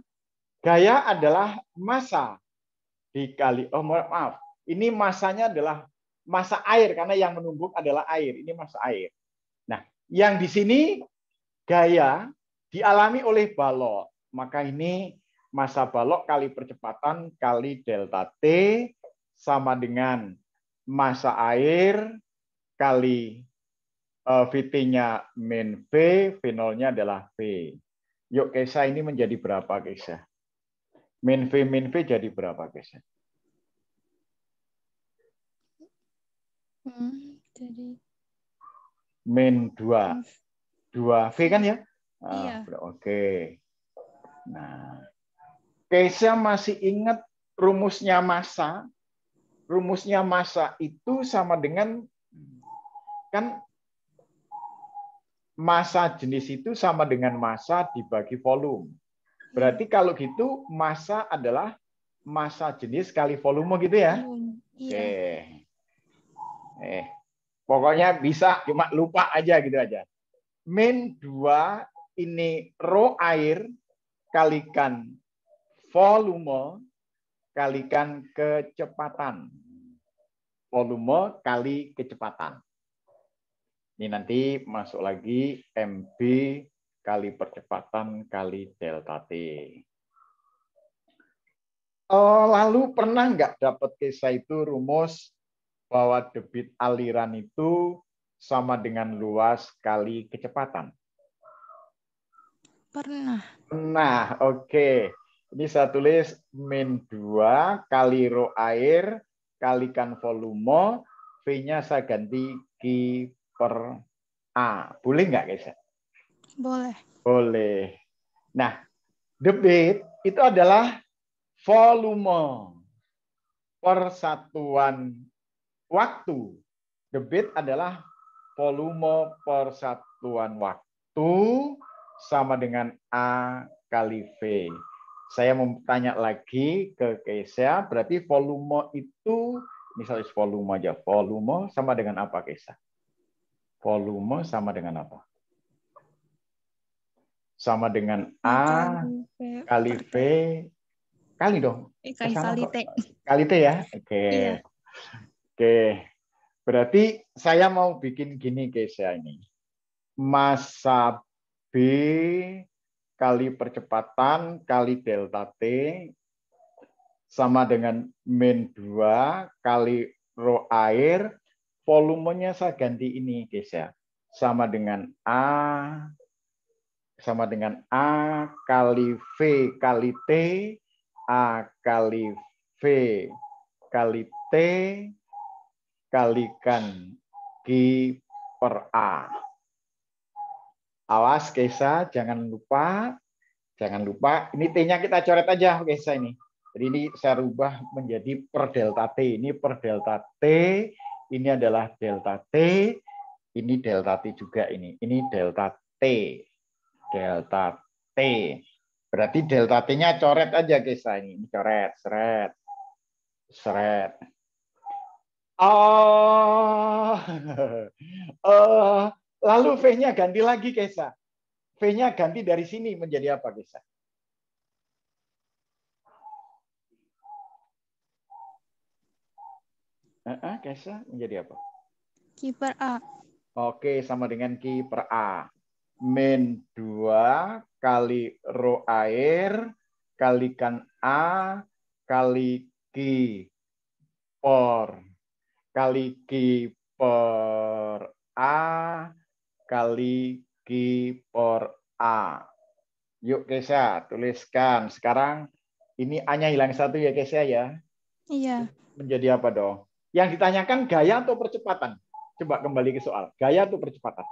Gaya adalah massa dikali, maaf. Ini masanya adalah massa air, karena yang menumbuk adalah air. Ini massa air. Nah, yang di sini gaya dialami oleh balok. Maka ini massa balok kali percepatan kali delta T sama dengan massa air kali VT-nya min V, V0-nya adalah V. Yuk, Kesa, ini menjadi berapa, Kesa? Min V jadi berapa, Kesa? Jadi min 2. 2 V kan ya? Iya. Oke. Nah, Kesa masih ingat rumusnya massa? Rumusnya massa itu sama dengan, kan massa jenis itu sama dengan massa dibagi volume. Berarti kalau gitu massa adalah massa jenis kali volume gitu ya? Iya. Oke. Pokoknya bisa, cuma lupa aja gitu aja. Min 2 ini rho air kalikan volume kalikan kecepatan. Volume kali kecepatan. Ini nanti masuk lagi MB kali percepatan kali delta T. Lalu pernah nggak dapat kisah itu rumus bahwa debit aliran itu sama dengan luas kali kecepatan? Pernah. Nah, oke. Ini saya tulis min 2 kali rho air kalikan volume, V-nya saya ganti Q per A. Boleh nggak, guys? Boleh. Boleh. Nah, debit itu adalah volume per satuan waktu. Debit adalah volume per satuan waktu sama dengan A kali V. Saya mau tanya lagi ke Keisha, berarti volume itu, misalnya volume aja, volume sama dengan apa, Keisha? Volume sama dengan apa? Sama dengan A kali V, kali dong. Kali T. Kali T ya? Oke. Iya. Oke. Berarti saya mau bikin gini, Keisha, ini. Massa B kali percepatan kali delta T sama dengan min 2 kali rho air, volumenya saya ganti ini, guys ya. Sama dengan A kali V kali T, A kali V kali T kalikan Q per A. Awas, Kesa, jangan lupa, ini T-nya kita coret aja, Kesa ini. Jadi ini saya rubah menjadi per delta T. Ini per delta T, ini adalah delta T, ini delta T juga ini. Ini delta T. Delta T. Berarti delta T-nya coret aja, Kesa ini. Ini coret, seret. Seret. Lalu V-nya ganti lagi, Kesa. V-nya ganti dari sini menjadi apa, Kesa? Kesa menjadi apa? Q per A. Oke, sama dengan Q per A. Min 2 kali rho air kalikan A kali Q per A kali Q per A. Yuk Kesa, tuliskan. Sekarang ini A-nya hilang satu ya Kesa ya. Iya. Menjadi apa dong? Yang ditanyakan gaya atau percepatan? Coba kembali ke soal. Gaya atau percepatan?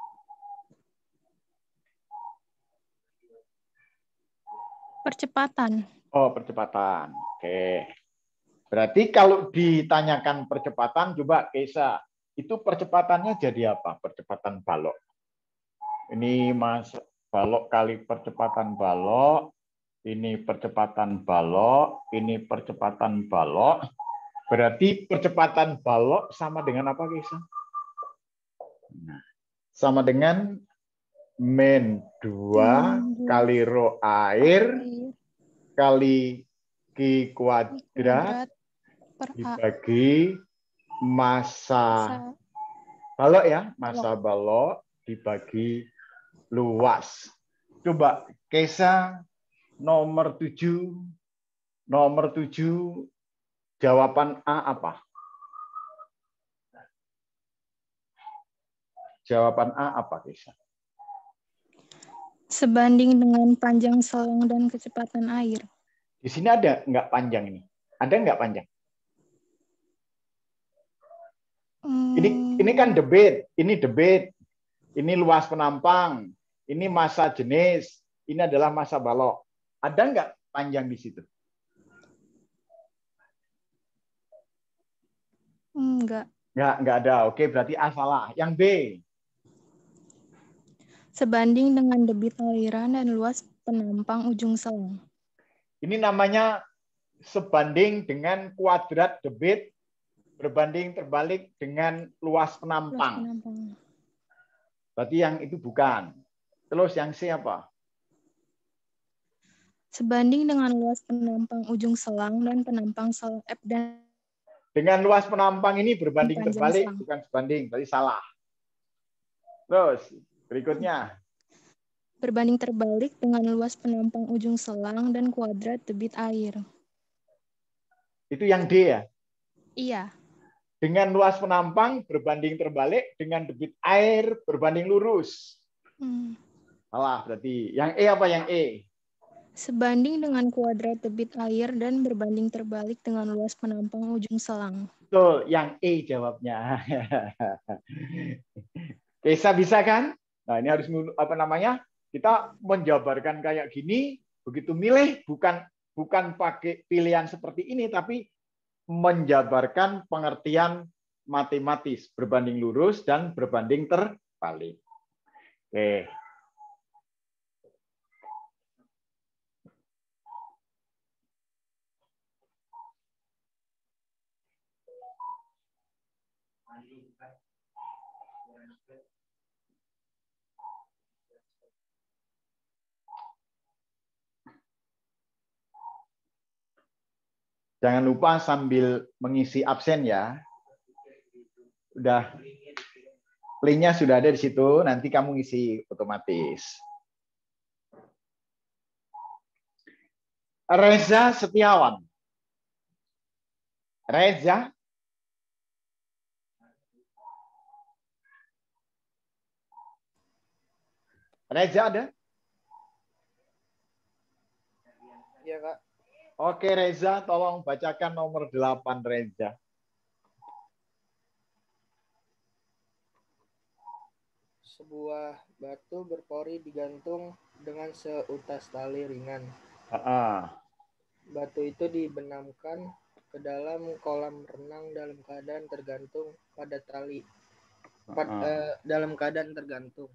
Percepatan. Oh, percepatan. Oke. Berarti kalau ditanyakan percepatan, coba Kesa, itu percepatannya jadi apa? Percepatan balok. Ini Mas balok kali percepatan balok, ini percepatan balok, ini percepatan balok. Berarti percepatan balok sama dengan apa, Kesa? Nah, sama dengan min 2 kali rho air kali Q kuadrat dibagi massa balok ya, massa balok dibagi luas. Coba Kesa nomor 7 jawaban A apa? Jawaban A apa, Kesa? Sebanding dengan panjang selang dan kecepatan air. Di sini ada nggak panjang ini? Ada nggak panjang? Ini kan debit, ini luas penampang, ini massa jenis, ini adalah massa balok. Ada nggak panjang di situ? Enggak. Nggak ada. Oke, berarti A salah. Yang B. Sebanding dengan debit aliran dan luas penampang ujung selang. Ini namanya sebanding dengan kuadrat debit berbanding terbalik dengan luas penampang. Berarti yang itu bukan. Terus yang C apa? Sebanding dengan luas penampang ujung selang dan penampang selang dan dengan luas penampang ini berbanding terbalik, selang. Bukan sebanding, berarti salah. Terus berikutnya. Berbanding terbalik dengan luas penampang ujung selang dan kuadrat debit air. Itu yang D ya? Iya. Dengan luas penampang berbanding terbalik dengan debit air berbanding lurus. Salah berarti. Yang E apa yang E? Sebanding dengan kuadrat debit air dan berbanding terbalik dengan luas penampang ujung selang. Betul, yang E jawabnya. Kesa bisa kan? Nah, ini harus apa namanya? Kita menjabarkan kayak gini, begitu milih bukan pakai pilihan seperti ini, tapi menjabarkan pengertian matematis berbanding lurus dan berbanding terbalik. Oke. Jangan lupa sambil mengisi absen ya. Udah linknya sudah ada di situ, nanti kamu ngisi otomatis. Reza Setiawan. Reza. Reza ada? Iya, Kak. Oke, Reza, tolong bacakan nomor 8, Reza. Sebuah batu berpori digantung dengan seutas tali ringan. Batu itu dibenamkan ke dalam kolam renang dalam keadaan tergantung pada tali. Dalam keadaan tergantung.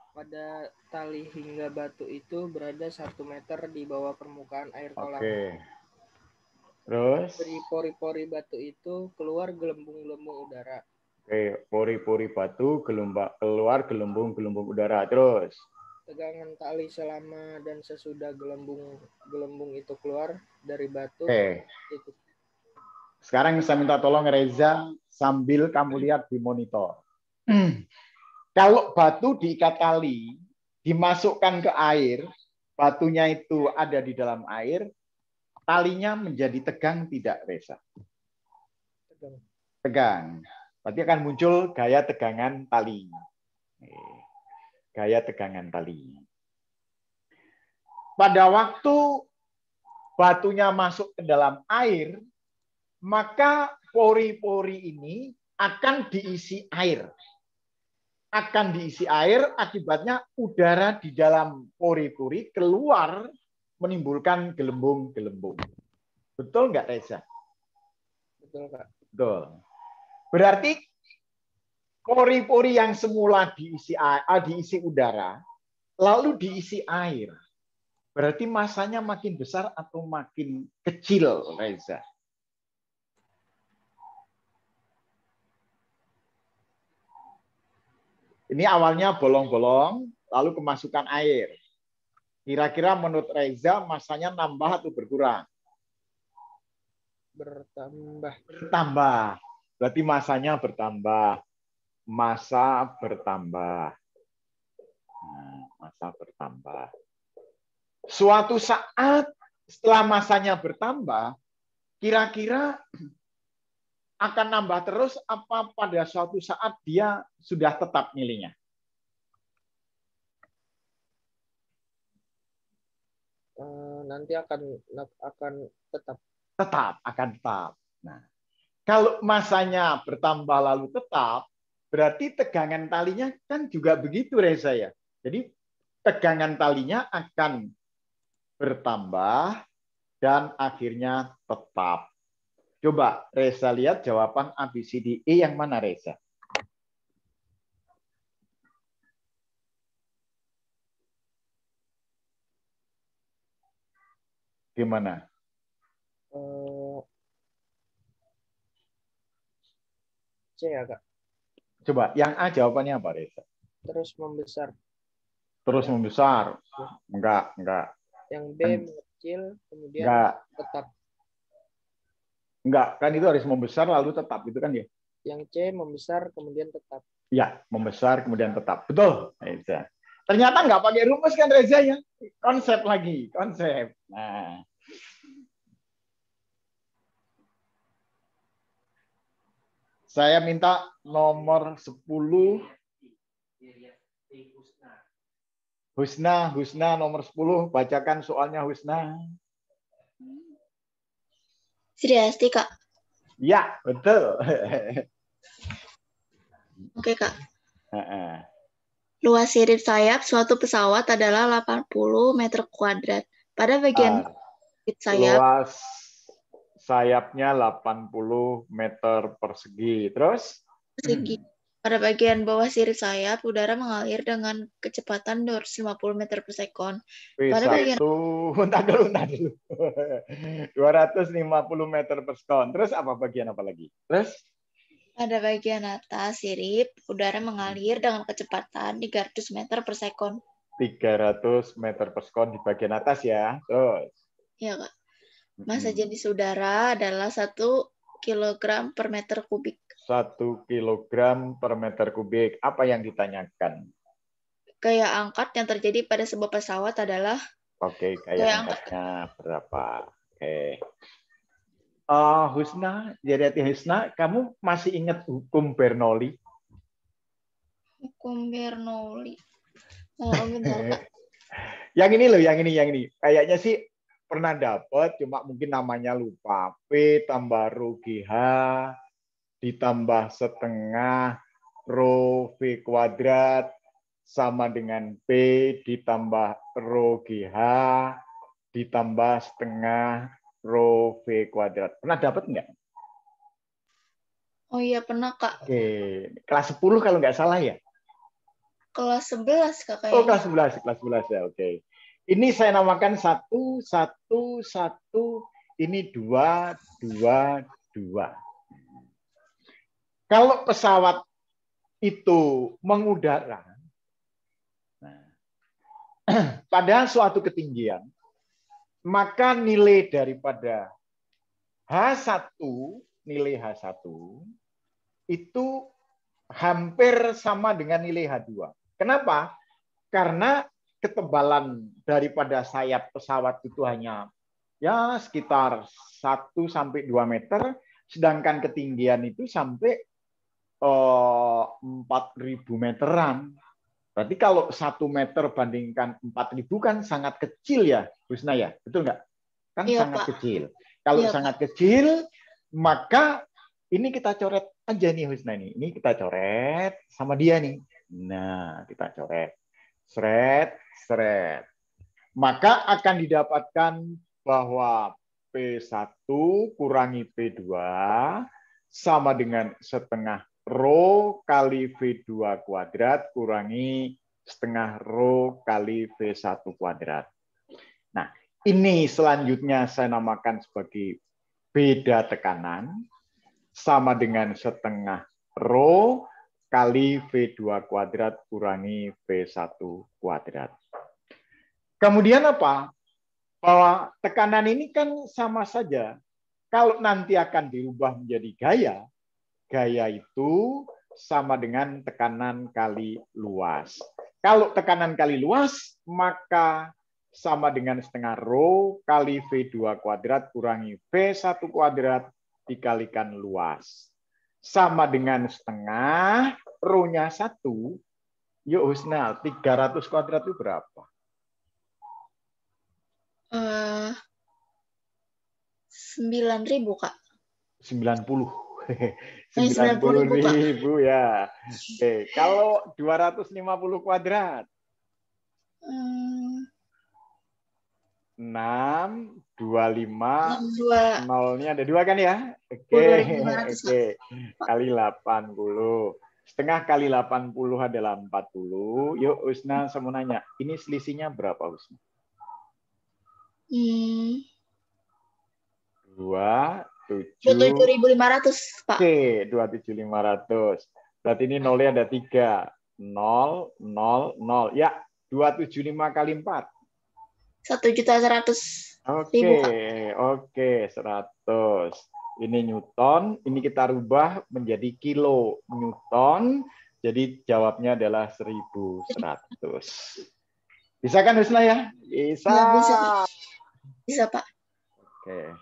Pada tali hingga batu itu berada 1 meter di bawah permukaan air kolam. Terus? Dari pori-pori batu itu keluar gelembung-gelembung udara. Pori-pori batu keluar gelembung-gelembung udara. Terus? Tegangan tali selama dan sesudah gelembung itu keluar dari batu. Itu. Sekarang saya minta tolong Reza sambil kamu lihat di monitor. Kalau batu diikat tali, dimasukkan ke air, batunya itu ada di dalam air, talinya menjadi tegang tidak, Reza? Tegang. Berarti akan muncul gaya tegangan tali. Gaya tegangan tali. pada waktu batunya masuk ke dalam air, maka pori-pori ini akan diisi air. Akan diisi air, akibatnya udara di dalam pori-pori keluar menimbulkan gelembung-gelembung. Betul nggak, Reza? Betul, Kak. Betul. Berarti pori-pori yang semula diisi udara, lalu diisi air. Berarti masanya makin besar atau makin kecil, Reza? Ini awalnya bolong-bolong, lalu kemasukan air. Kira-kira menurut Reza masanya nambah atau berkurang? Bertambah. Bertambah. Berarti masanya bertambah. Massa bertambah. Nah, massa bertambah. Suatu saat setelah masanya bertambah, kira-kira akan nambah terus apa pada suatu saat dia sudah tetap nilainya? Nanti akan tetap. Akan tetap. Nah, kalau masanya bertambah lalu tetap, berarti tegangan talinya kan juga begitu, Reza ya. Jadi tegangan talinya akan bertambah dan akhirnya tetap. Coba Reza lihat jawaban ABCDE yang mana, Reza? Gimana? C ya, Kak. Coba yang A jawabannya apa, Reza? Terus membesar. Terus membesar? Enggak. Yang B mengecil, kemudian tetap. Enggak, kan itu harus membesar lalu tetap, itu kan ya? Yang C membesar kemudian tetap. Ya, membesar kemudian tetap. Betul, Reza. Ternyata nggak pakai rumus kan, Reza ya? Konsep lagi, konsep. Nah. Saya minta nomor 10. Husna nomor 10. Bacakan soalnya, Husna. Sriasti, Kak. Ya, betul. Oke, Kak. Luas sirip sayap suatu pesawat adalah 80 meter kuadrat. Pada bagian sayap, luas sayapnya 80 meter persegi. Terus? Persegi. Pada bagian bawah sirip sayap, udara mengalir dengan kecepatan 250 meter per sekon. Pada bagian Bentar dulu. 250 meter per sekon. Terus bagian apa lagi? Terus? Pada bagian atas sirip, udara mengalir dengan kecepatan 300 meter per sekon. 300 meter per sekon di bagian atas ya. Terus? Ya, Kak. Massa jenis udara adalah 1 kg per meter kubik. 1 kg per meter kubik. Apa yang ditanyakan? Gaya angkat yang terjadi pada sebuah pesawat adalah... Oke, gaya angkatnya berapa? Oke. Husna, jadi Husna, kamu masih ingat hukum Bernoulli? Hukum Bernoulli. Bentar, Kak. Yang ini loh, yang ini. Kayaknya sih pernah dapat, cuma mungkin namanya lupa. P tambah rho GH ditambah setengah rho V kuadrat sama dengan P ditambah rho GH ditambah setengah rho V kuadrat. Pernah dapat nggak? Oh iya, pernah, Kak. Oke. Kelas 10 kalau nggak salah ya? Kelas 11, Kak. Oh, kelas 11 ya, oke. Ini saya namakan 1, 1, 1, ini 2, 2, 2. Kalau pesawat itu mengudara, pada suatu ketinggian, maka nilai daripada H1, nilai H1, itu hampir sama dengan nilai H2. Kenapa? Karena ketebalan daripada sayap pesawat itu hanya ya sekitar 1-2 meter, sedangkan ketinggian itu sampai 4.000 meteran. Berarti kalau 1 meter bandingkan 4.000 kan sangat kecil ya, Husna ya? Betul nggak? Kan Iya, sangat Pak. kecil. Kalau Iya, sangat kecil, maka ini kita coret aja nih Husna nih. Ini kita coret sama dia nih. Nah, kita coret. Seret, seret. Maka akan didapatkan bahwa P1 kurangi P2 sama dengan setengah rho kali V2 kuadrat kurangi setengah rho kali V1 kuadrat. Nah, ini selanjutnya saya namakan sebagai beda tekanan sama dengan setengah rho kali V2 kuadrat kurangi V1 kuadrat. Kemudian apa? Bahwa tekanan ini kan sama saja. Kalau nanti akan dirubah menjadi gaya, gaya itu sama dengan tekanan kali luas. Kalau tekanan kali luas, maka sama dengan setengah rho kali V2 kuadrat kurangi V1 kuadrat dikalikan luas. Sama dengan setengah, rho-nya 1. Yuk Husna, 300 kuadrat itu berapa? 9.000, Kak. 90. 90.000, 90.000 ya. Oke, kalau 250 kuadrat. 6, 25, 62. nolnya ada 2 kan ya? Oke, oke. Kali 80. Setengah kali 80 adalah 40. Yuk Husna, saya mau nanya, ini selisihnya berapa Husna? 27.500, Pak. Oke, 27.500. Berarti ini nolnya ada 3. 0, 0, 0. Ya, 275 kali 4. 1.100.000, Oke, Kak. oke, 100. Ini Newton, ini kita rubah menjadi kilo Newton. Jadi jawabnya adalah 1.100. Bisa kan Husna ya? Bisa. Ya, bisa, Pak. Bisa, Pak. Oke.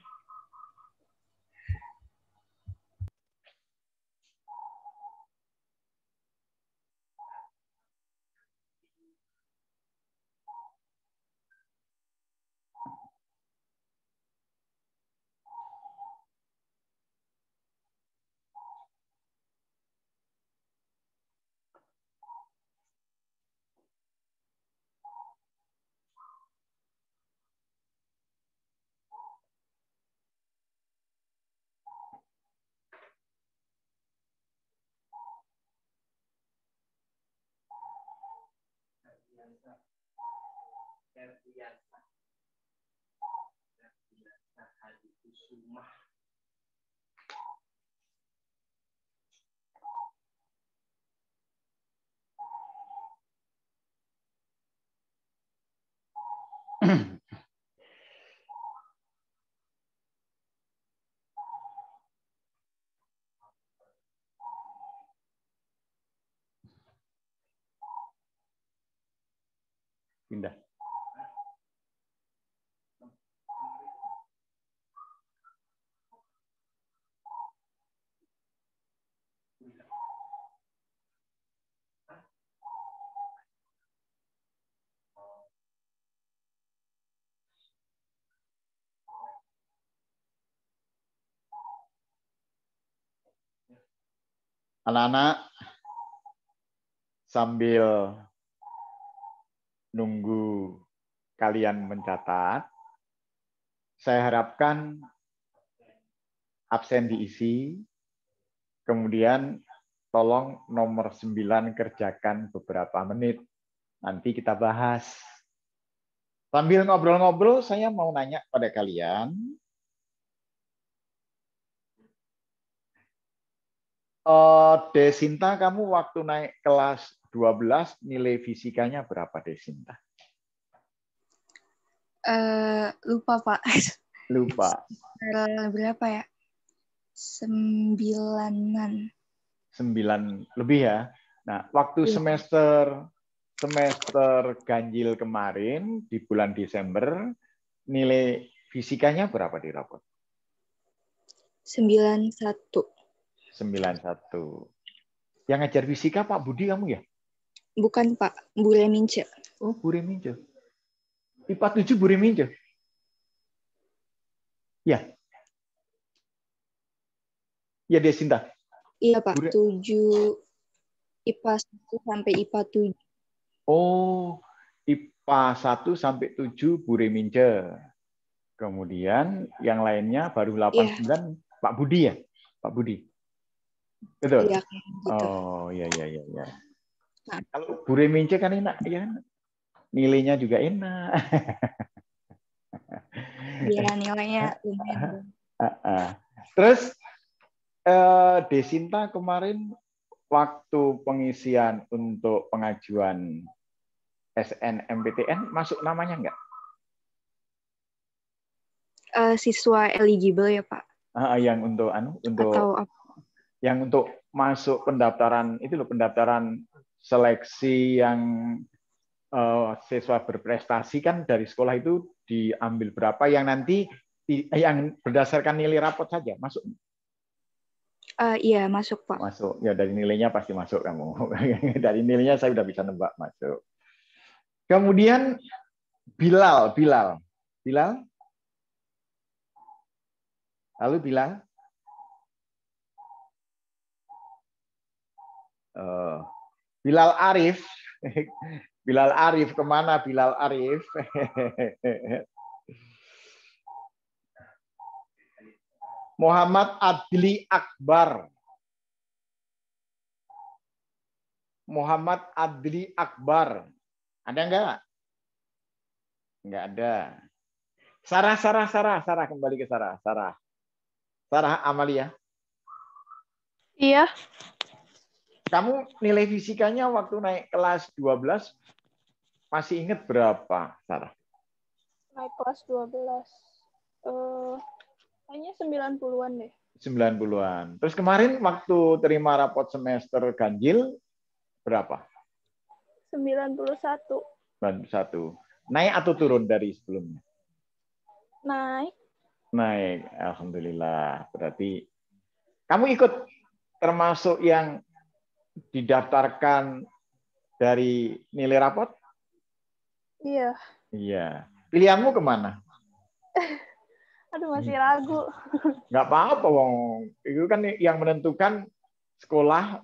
Pindah. Anak-anak, sambil nunggu kalian mencatat, saya harapkan absen diisi, kemudian tolong nomor 9 kerjakan beberapa menit. Nanti kita bahas. Sambil ngobrol-ngobrol, saya mau nanya pada kalian. Desinta, kamu waktu naik kelas 12, nilai fisikanya berapa, Desinta? Lupa, Pak. Lupa. Berapa ya? 9-an. 9 lebih ya. Nah, waktu semester ganjil kemarin di bulan Desember, nilai fisikanya berapa di rapot? 91. 91. Yang ngajar fisika Pak Budi kamu ya? Bukan, Pak. Buremince. Oh, Buremince. IPA 7 Buremince. Ya. Ya, Desinta. Iya, Pak. 7 IPA 1 sampai IPA 7. Oh, IPA 1 sampai 7 Buremince. Kemudian yang lainnya baru 8, 9 Pak Budi ya? Pak Budi. Betul? Iya, gitu. Oh, iya. Nah, kalau Buremince kan enak, ya. Nilainya juga enak. Iya, nilainya lumayan. Terus Desinta kemarin waktu pengisian untuk pengajuan SNMPTN masuk namanya enggak? Siswa eligible ya, Pak? Yang untuk atau apa? Yang untuk masuk pendaftaran itu loh, pendaftaran seleksi yang siswa berprestasi kan dari sekolah itu diambil berapa yang nanti yang berdasarkan nilai rapot saja masuk. Iya, masuk, Pak. Masuk. Ya, dari nilainya pasti masuk kamu. Dari nilainya saya udah bisa nebak masuk. Kemudian Bilal. Lalu Bilal? Bilal Arif. Bilal Arif kemana Bilal Arif? Muhammad Adli Akbar. Muhammad Adli Akbar. Ada enggak? Enggak ada. Sarah kembali ke Sarah. Sarah Amalia. Iya. Kamu nilai fisikanya waktu naik kelas 12 masih ingat berapa, Sarah? Naik kelas 12. Kayaknya 90-an deh. 90-an. Terus kemarin waktu terima rapot semester ganjil berapa? 91. 91. Naik atau turun dari sebelumnya? Naik. Alhamdulillah. Berarti kamu ikut termasuk yang didaftarkan dari nilai rapot? Iya. Iya. Pilihanmu kemana? Aduh, masih ragu. Nggak apa-apa, Wong. Itu kan yang menentukan sekolah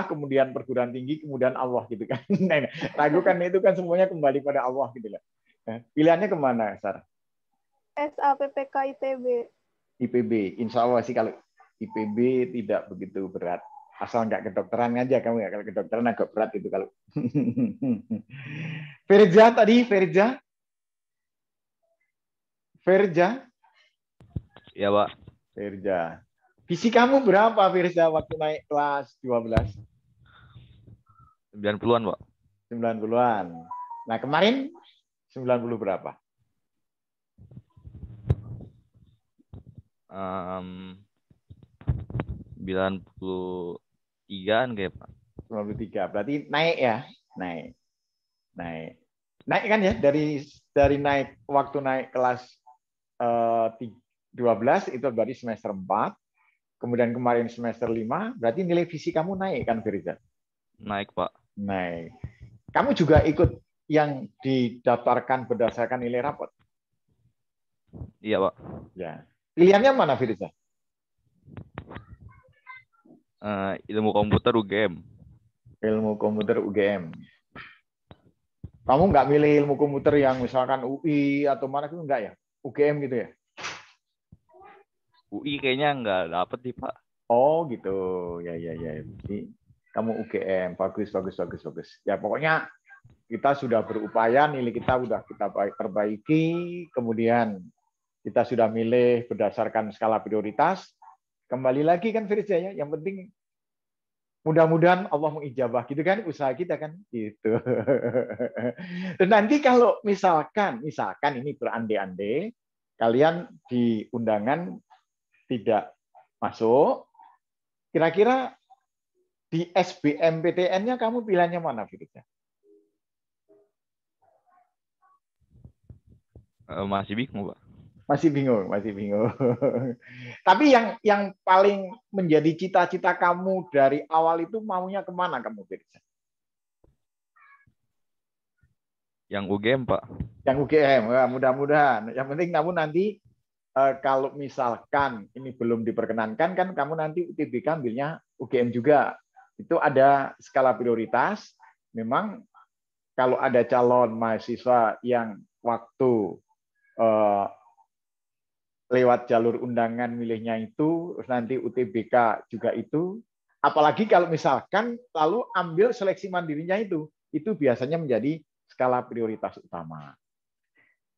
kemudian perguruan tinggi kemudian Allah gitu kan. Nah, ragu kan itu kan semuanya kembali pada Allah gitu lah. Pilihannya kemana, Sarah? SAPPK IPB. IPB, insya Allah sih kalau IPB tidak begitu berat. Asal nggak kedokteran aja kamu ya. Kalau kedokteran agak berat itu kalau. Firja? Ya, Pak. Firja. Visi kamu berapa, Firja, waktu naik kelas 12? 90-an, Pak. 90-an. Nah, kemarin 90 berapa? 93-an kayak, Pak. 93. Berarti naik ya? Naik kan ya dari naik waktu naik kelas 12 itu berarti semester 4. Kemudian kemarin semester 5, berarti nilai visi kamu naik kan, Firza? Naik, Pak. Naik. Kamu juga ikut yang didaftarkan berdasarkan nilai rapot? Iya, Pak. Ya. Pilihannya mana, Firza? Ilmu komputer UGM. Ilmu komputer UGM. Kamu nggak milih ilmu komputer yang misalkan UI atau mana itu enggak ya? UGM gitu ya? UI kayaknya nggak dapet nih, Pak. Oh gitu, ya. Jadi kamu UGM, bagus. Ya pokoknya kita sudah berupaya, nilai kita sudah kita perbaiki, kemudian kita sudah milih berdasarkan skala prioritas. Kembali lagi kan Firza ya, yang penting mudah-mudahan Allah mengijabah gitu kan usaha kita kan gitu. Dan nanti kalau misalkan ini berandai-andai kalian di undangan tidak masuk, kira-kira di SBMPTN-nya kamu pilihannya mana, Firza? Masih bingung, Pak. Masih bingung. Tapi yang paling menjadi cita-cita kamu dari awal itu maunya kemana kamu, Firza? Yang UGM, Pak. Yang UGM, ya, mudah-mudahan. Yang penting namun nanti kalau misalkan ini belum diperkenankan, kan kamu nanti UTBK ambilnya UGM juga. Itu ada skala prioritas. Memang kalau ada calon mahasiswa yang waktu lewat jalur undangan milihnya itu, terus nanti UTBK juga itu, apalagi kalau misalkan lalu ambil seleksi mandirinya itu biasanya menjadi skala prioritas utama.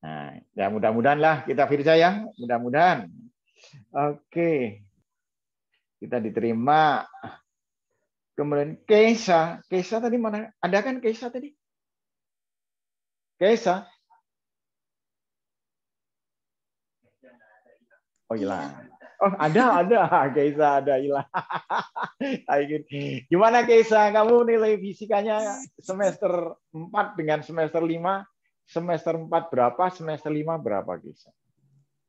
Nah, ya mudah-mudahan lah kita Firza ya, mudah-mudahan. Oke, kita diterima. Kemudian Keisa tadi mana? Ada kan Keisa tadi? Keisa? Oh hilang. Oh ada Keisa ada hilang. Gimana Keisa? Kamu nilai fisikanya semester 4 dengan semester 5? Semester 4 berapa? Semester 5 berapa Keisa?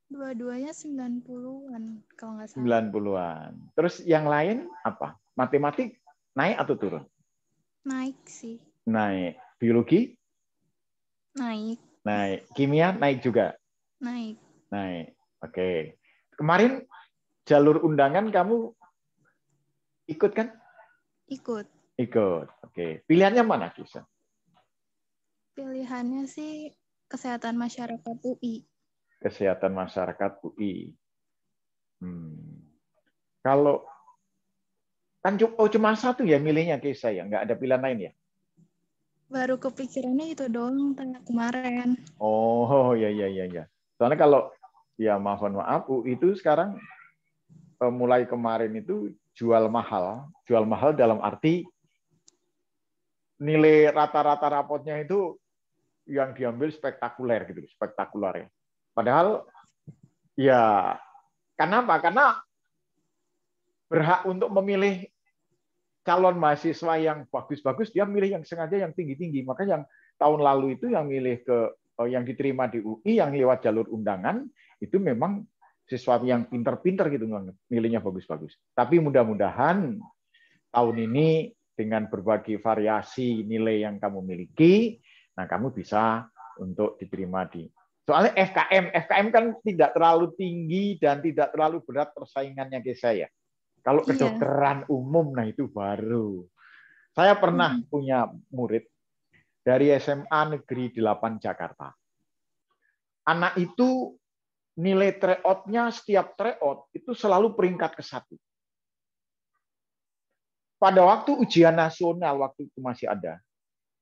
Dua-duanya 90-an kalau nggak salah. 90-an. Terus yang lain apa? Matematik naik atau turun? Naik sih. Naik. Biologi? Naik. Naik. Kimia naik juga? Naik. Naik. Oke. Kemarin jalur undangan kamu ikut kan? Ikut. Ikut. Oke. Pilihannya mana, Kisa? Pilihannya sih Kesehatan Masyarakat UI. Kesehatan Masyarakat UI. Kalau kan cuma satu ya milihnya Kisa ya, nggak ada pilihan lain ya? Baru kepikirannya itu doang kemarin. Oh ya. Soalnya kalau ya mohon maaf, UI itu sekarang mulai kemarin itu jual mahal dalam arti nilai rata-rata rapotnya itu yang diambil spektakuler gitu, spektakuler ya. Padahal ya kenapa? Karena berhak untuk memilih calon mahasiswa yang bagus-bagus, dia milih yang sengaja yang tinggi-tinggi. Maka yang tahun lalu itu yang milih yang diterima di UI yang lewat jalur undangan itu memang siswa yang pinter-pinter gitu, milihnya bagus-bagus. Tapi mudah-mudahan tahun ini dengan berbagai variasi nilai yang kamu miliki, nah kamu bisa untuk diterima di. Soalnya FKM kan tidak terlalu tinggi dan tidak terlalu berat persaingannya ke saya. Kalau kedokteran umum, nah itu baru. Saya pernah punya murid dari SMA Negeri 8 Jakarta. Anak itu nilai tryout-nya setiap tryout itu selalu peringkat ke-1. Pada waktu ujian nasional, waktu itu masih ada,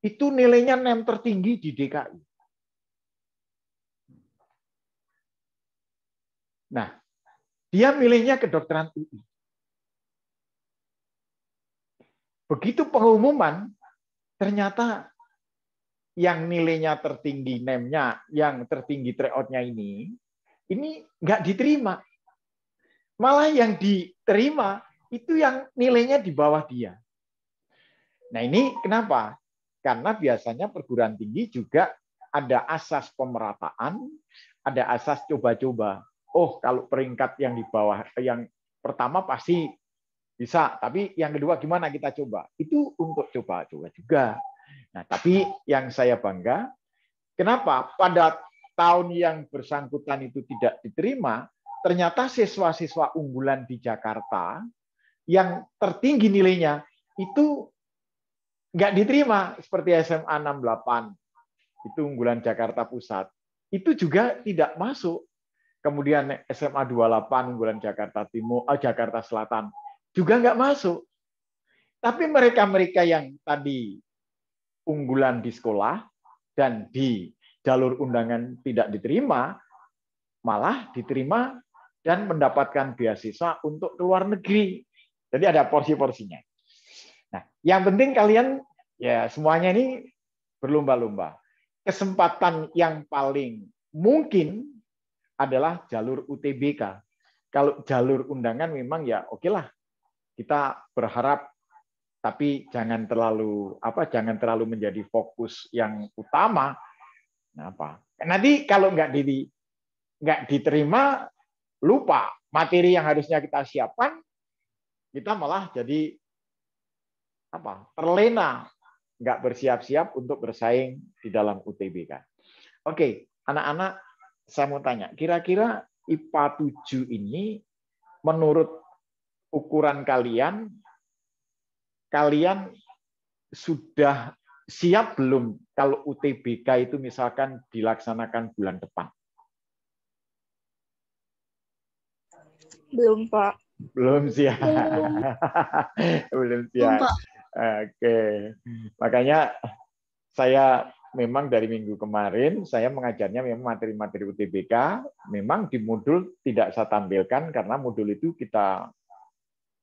itu nilainya NEM tertinggi di DKI. Nah, dia milihnya kedokteran UI. Begitu pengumuman, ternyata yang nilainya tertinggi NEM-nya, yang tertinggi tryout-nya ini nggak diterima. Malah yang diterima itu yang nilainya di bawah dia. Nah ini kenapa? Karena biasanya perguruan tinggi juga ada asas pemerataan, ada asas coba-coba. Oh, kalau peringkat yang di bawah, yang pertama pasti bisa, tapi yang kedua gimana kita coba? Itu untuk coba-coba juga. Nah, tapi yang saya bangga, kenapa pada tahun yang bersangkutan itu tidak diterima, ternyata siswa-siswa unggulan di Jakarta yang tertinggi nilainya itu nggak diterima, seperti SMA 68, itu unggulan Jakarta Pusat, itu juga tidak masuk. Kemudian SMA 28 unggulan Jakarta Timur, Jakarta Selatan, juga nggak masuk. Tapi mereka-mereka yang tadi unggulan di sekolah dan di jalur undangan tidak diterima, malah diterima dan mendapatkan beasiswa untuk ke luar negeri. Jadi ada porsi-porsinya. Nah, yang penting kalian ya semuanya ini berlomba-lomba. Kesempatan yang paling mungkin adalah jalur UTBK. Kalau jalur undangan memang ya oke lah. Kita berharap, tapi jangan terlalu menjadi fokus yang utama. Nah, nanti kalau nggak diterima, lupa materi yang harusnya kita siapkan, kita malah jadi terlena nggak bersiap-siap untuk bersaing di dalam UTBK. Oke, anak-anak, saya mau tanya, kira-kira IPA 7 ini menurut ukuran kalian sudah siap belum kalau UTBK itu misalkan dilaksanakan bulan depan? Belum, Pak. Belum siap. Belum siap. Oke. Makanya saya memang dari minggu kemarin saya mengajarnya memang materi-materi UTBK, memang di modul tidak saya tampilkan karena modul itu kita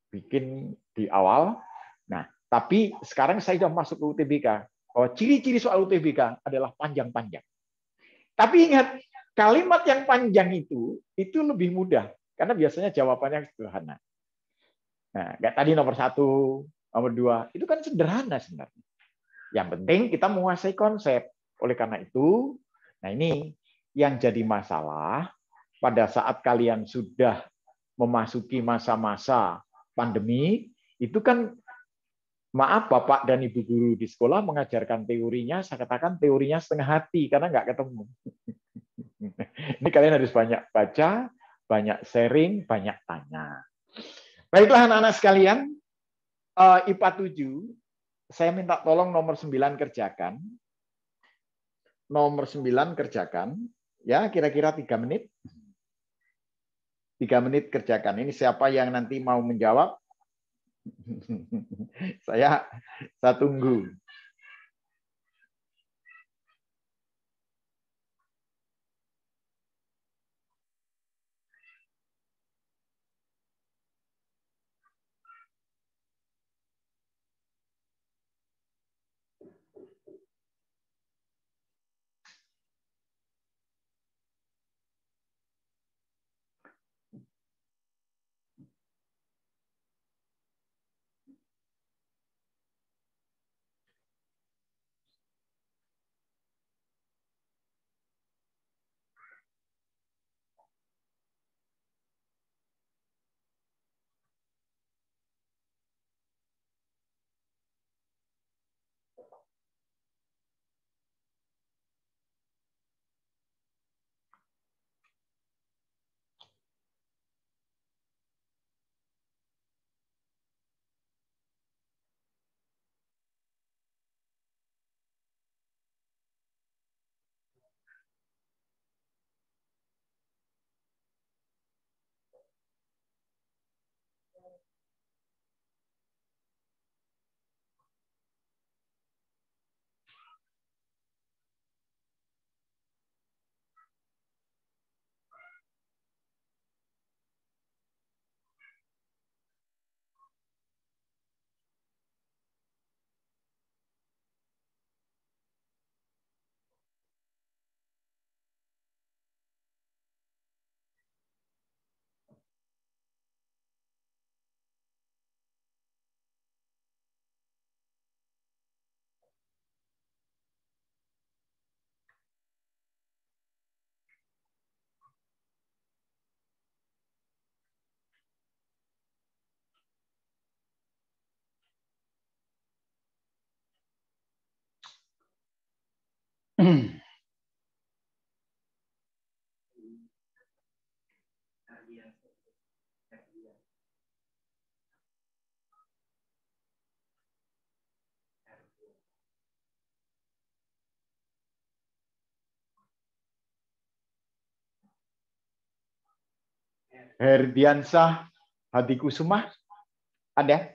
bikin di awal. Nah, tapi sekarang saya sudah masuk ke UTBK. Oh, ciri-ciri soal UTBK adalah panjang-panjang. Tapi ingat, kalimat yang panjang itu lebih mudah karena biasanya jawabannya sederhana. Nah, kayak tadi nomor 1, nomor 2, itu kan sederhana sebenarnya. Yang penting kita menguasai konsep. Oleh karena itu, nah ini yang jadi masalah pada saat kalian sudah memasuki masa-masa pandemi, itu kan maaf Bapak dan Ibu guru di sekolah mengajarkan teorinya, saya katakan teorinya setengah hati karena nggak ketemu. Ini kalian harus banyak baca, banyak sharing, banyak tanya. Baiklah anak-anak sekalian, IPA 7, saya minta tolong nomor 9 kerjakan. Nomor 9 kerjakan, ya kira-kira 3 menit. 3 menit kerjakan. Ini siapa yang nanti mau menjawab? Saya tunggu. Herdiansah Hadikusumah, ada?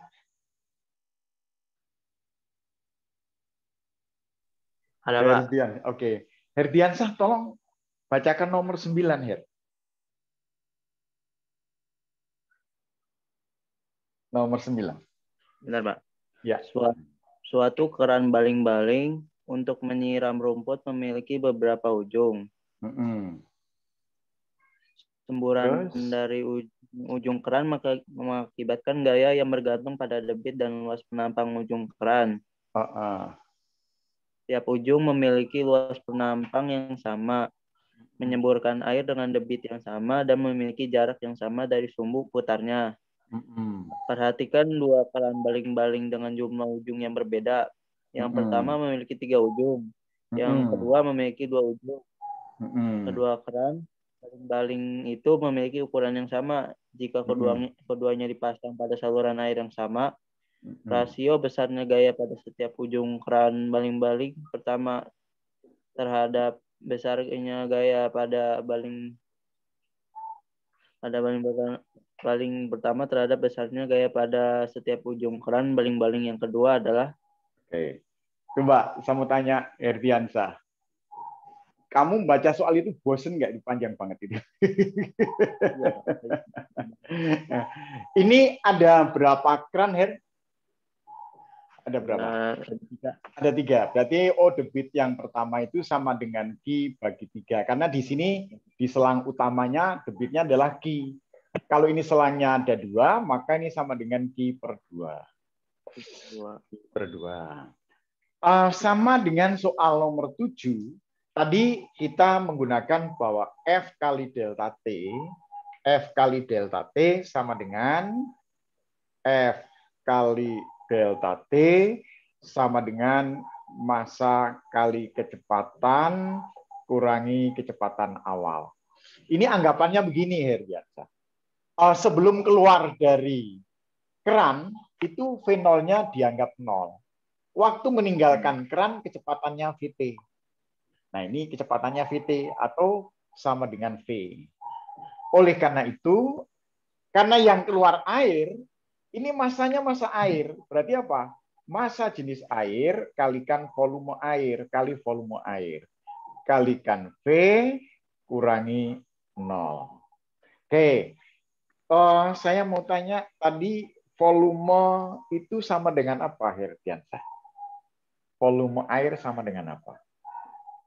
Ada, Pak. Oke. Herdiansah, tolong bacakan nomor 9, Her. Nomor 9. Benar, Pak. Ya. Suatu keran baling-baling untuk menyiram rumput memiliki beberapa ujung. Semburan dari ujung keran mengakibatkan gaya yang bergantung pada debit dan luas penampang ujung keran. Tiap ujung memiliki luas penampang yang sama, menyemburkan air dengan debit yang sama, dan memiliki jarak yang sama dari sumbu putarnya. Perhatikan dua keran baling-baling dengan jumlah ujung yang berbeda. Yang pertama memiliki 3 ujung. Yang kedua memiliki 2 ujung. Kedua keran baling itu memiliki ukuran yang sama. Jika keduanya dipasang pada saluran air yang sama, rasio besarnya gaya pada setiap ujung keran baling-baling pertama terhadap besarnya gaya pada baling pertama terhadap besarnya gaya pada setiap ujung keran baling-baling yang kedua adalah. Oke. Coba saya mau tanya Herdiansyah. Kamu baca soal itu bosen nggak? Panjang banget itu. Ini ada berapa keran, Her? Ada berapa? Ada 3. Berarti debit yang pertama itu sama dengan Q bagi 3. Karena di sini di selang utamanya debitnya adalah Q. Kalau ini selangnya ada 2, maka ini sama dengan Q per 2. Sama dengan soal nomor 7. Tadi kita menggunakan bahwa F kali delta T sama dengan F kali delta T sama dengan massa kali kecepatan kurangi kecepatan awal. Ini anggapannya begini, Herdiansyah. Sebelum keluar dari keran, itu V0-nya dianggap 0. Waktu meninggalkan keran, kecepatannya Vt. Nah, ini kecepatannya Vt atau sama dengan V. Oleh karena itu, karena yang keluar air, ini massanya massa air. Berarti apa? Massa jenis air kalikan volume air kali volume air. Kalikan V kurangi 0. Oke. Saya mau tanya, tadi volume itu sama dengan apa, Herdiansyah? Volume air sama dengan apa?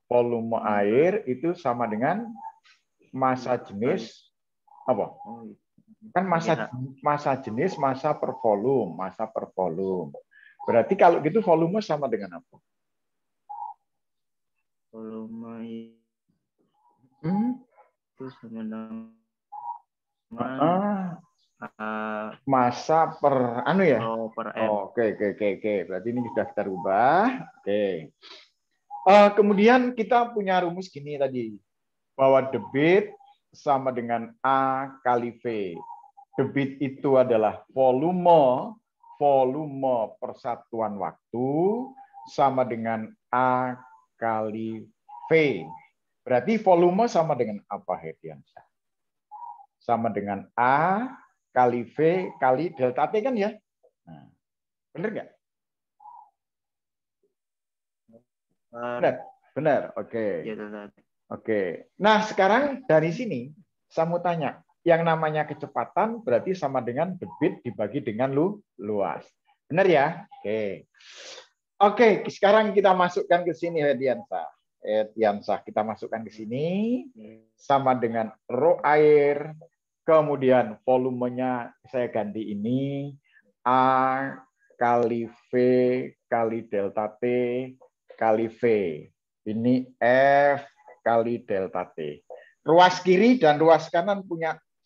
Volume air itu sama dengan massa jenis apa? Kan massa jenis, massa per volume. Berarti kalau gitu volume sama dengan apa? Volume itu sama dengan massa per ya? Per M. Oke. Berarti ini sudah kita rubah. Oke. Kemudian kita punya rumus gini tadi. Bahwa debit sama dengan A kali V. Debit itu adalah volume persatuan waktu sama dengan A kali V. Berarti volume sama dengan apa, Herdiansyah? Sama dengan A kali V kali delta T kan ya? Nah, benar nggak? Benar. Oke. Oke. Nah, sekarang dari sini saya mau tanya, yang namanya kecepatan berarti sama dengan debit dibagi dengan luas. Benar ya? Oke, sekarang kita masukkan ke sini, Herdiansyah. Kita masukkan ke sini sama dengan rho air, kemudian volumenya saya ganti ini A kali V kali delta T kali V. Ini F kali delta T. Ruas kiri dan ruas kanan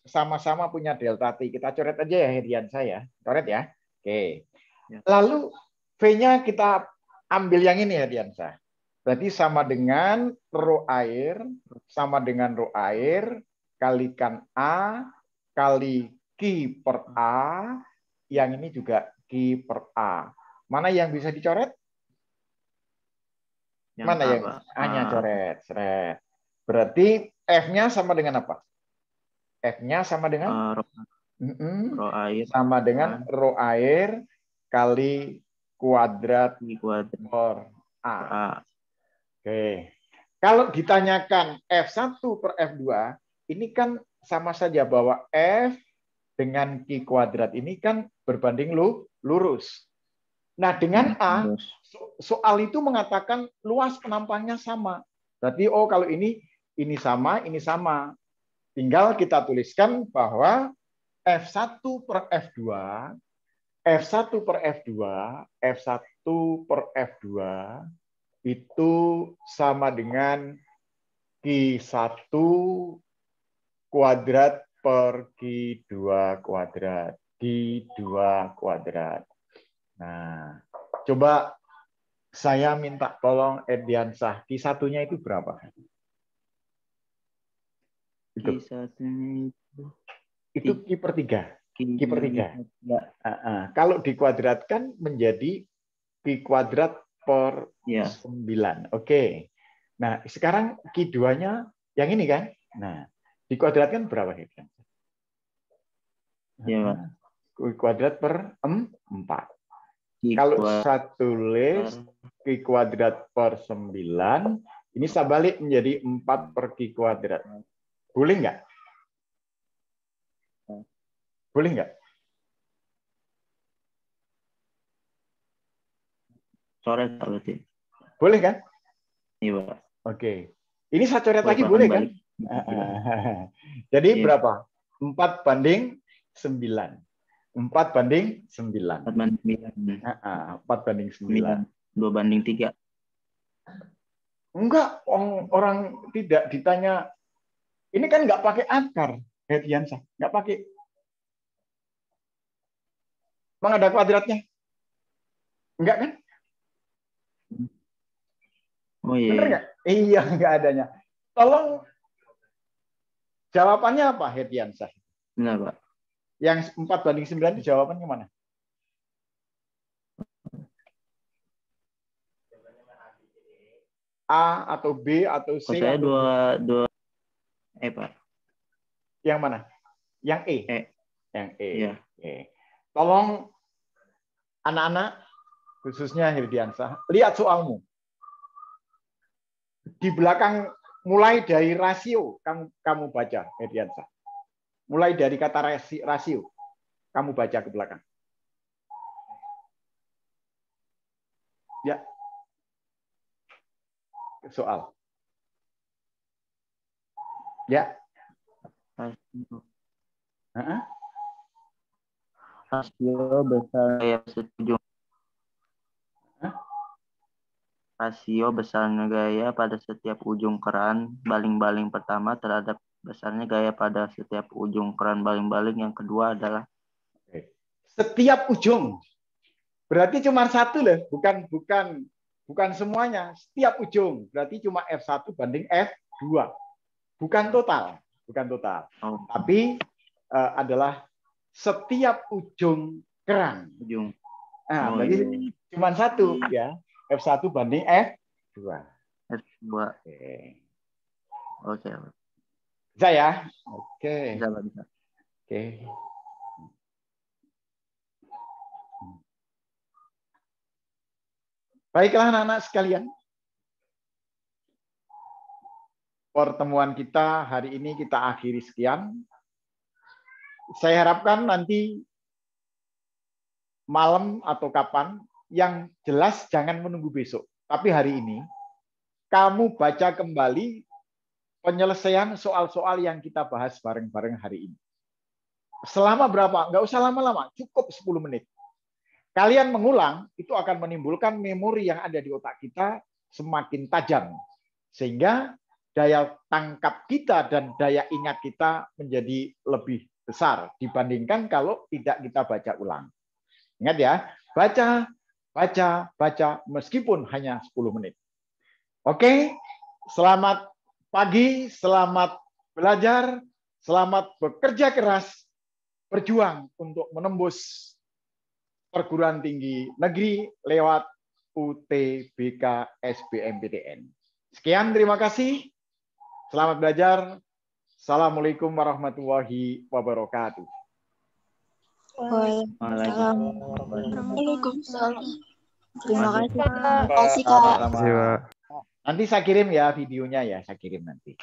sama-sama punya delta T. Kita coret aja ya, Herdiansyah ya. Coret ya. Oke. Lalu V-nya kita ambil yang ini, Herdiansyah. Berarti sama dengan rho air kalikan A kali Q per A. Yang ini juga Q per A. Mana yang bisa dicoret? Mana yang A-nya coret? Berarti F-nya sama dengan apa? F-nya sama dengan sama dengan rho air kali kuadrat per A. Oke. Kalau ditanyakan F1 per F2, ini kan sama saja bahwa F dengan Q kuadrat ini kan berbanding lurus. Nah, dengan A, soal itu mengatakan luas penampangnya sama. Berarti, kalau ini sama, ini sama. Tinggal kita tuliskan bahwa F1 per F2 itu sama dengan Q1 kuadrat per Q2 kuadrat. Nah, coba Saya minta tolong Ediansah, Q1-nya itu berapa? Q1-nya itu Q per 3. Q per 3. Kalau dikuadratkan menjadi Q kuadrat per 9. Oke. Nah, sekarang Q2-nya yang ini kan? Nah, dikuadratkan berapa? Iya, Q kuadrat per 4. Kalau saya tulis Q kuadrat per 9, ini saya balik menjadi 4 per Q kuadrat. Boleh nggak? Boleh nggak? Coret berarti. Boleh kan? Iya, Pak. Oke. Ini saya coret lagi boleh kan? Jadi berapa? 4 banding 9. 4 banding 9. 4 banding 9. 4 banding 9. 2 banding 3. Enggak, orang tidak ditanya. Ini kan nggak pakai akar, Ediansah. Nggak pakai. Emang ada kuadratnya? Enggak kan? Oh iya. Bener nggak? Iya, nggak adanya. Tolong jawabannya apa, Ediansah? Benar, Pak. Yang 4 banding 9 itu jawabannya mana? A atau B atau C? Saya dua Pak. Yang mana? Yang E? Yang E. Iya. Tolong anak-anak, khususnya Hirdiansah, lihat soalmu. Di belakang, mulai dari rasio, kamu baca, Hirdiansah. Mulai dari kata rasio, kamu baca ke belakang. Ya. Soal. Ya. Rasio besar gaya ujung. Rasio besarnya gaya pada setiap ujung keran baling-baling pertama terhadap besarnya gaya pada setiap ujung keran baling-baling yang kedua adalah setiap ujung. Berarti cuma satu loh, bukan semuanya. Setiap ujung berarti cuma F1 banding F2. Bukan total. Tapi adalah setiap ujung keran. Berarti cuma satu ya. F1 banding F2. F2. Oke. Bisa ya? Oke. Bisa. Oke. Baiklah anak-anak sekalian. Pertemuan kita hari ini kita akhiri sekian. Saya harapkan nanti malam atau kapan, yang jelas jangan menunggu besok. Tapi hari ini, kamu baca kembali penyelesaian soal-soal yang kita bahas bareng-bareng hari ini. Selama berapa? Nggak usah lama-lama, cukup 10 menit. Kalian mengulang, itu akan menimbulkan memori yang ada di otak kita semakin tajam. Sehingga daya tangkap kita dan daya ingat kita menjadi lebih besar dibandingkan kalau tidak kita baca ulang. Ingat ya, baca meskipun hanya 10 menit. Oke, selamat pagi, selamat belajar, selamat bekerja keras, berjuang untuk menembus perguruan tinggi negeri lewat UTBK SBMPTN. Sekian, terima kasih. Selamat belajar. Assalamualaikum warahmatullahi wabarakatuh. Waalaikumsalam. Terima kasih, Kak. Nanti saya kirim ya videonya ya, saya kirim nanti.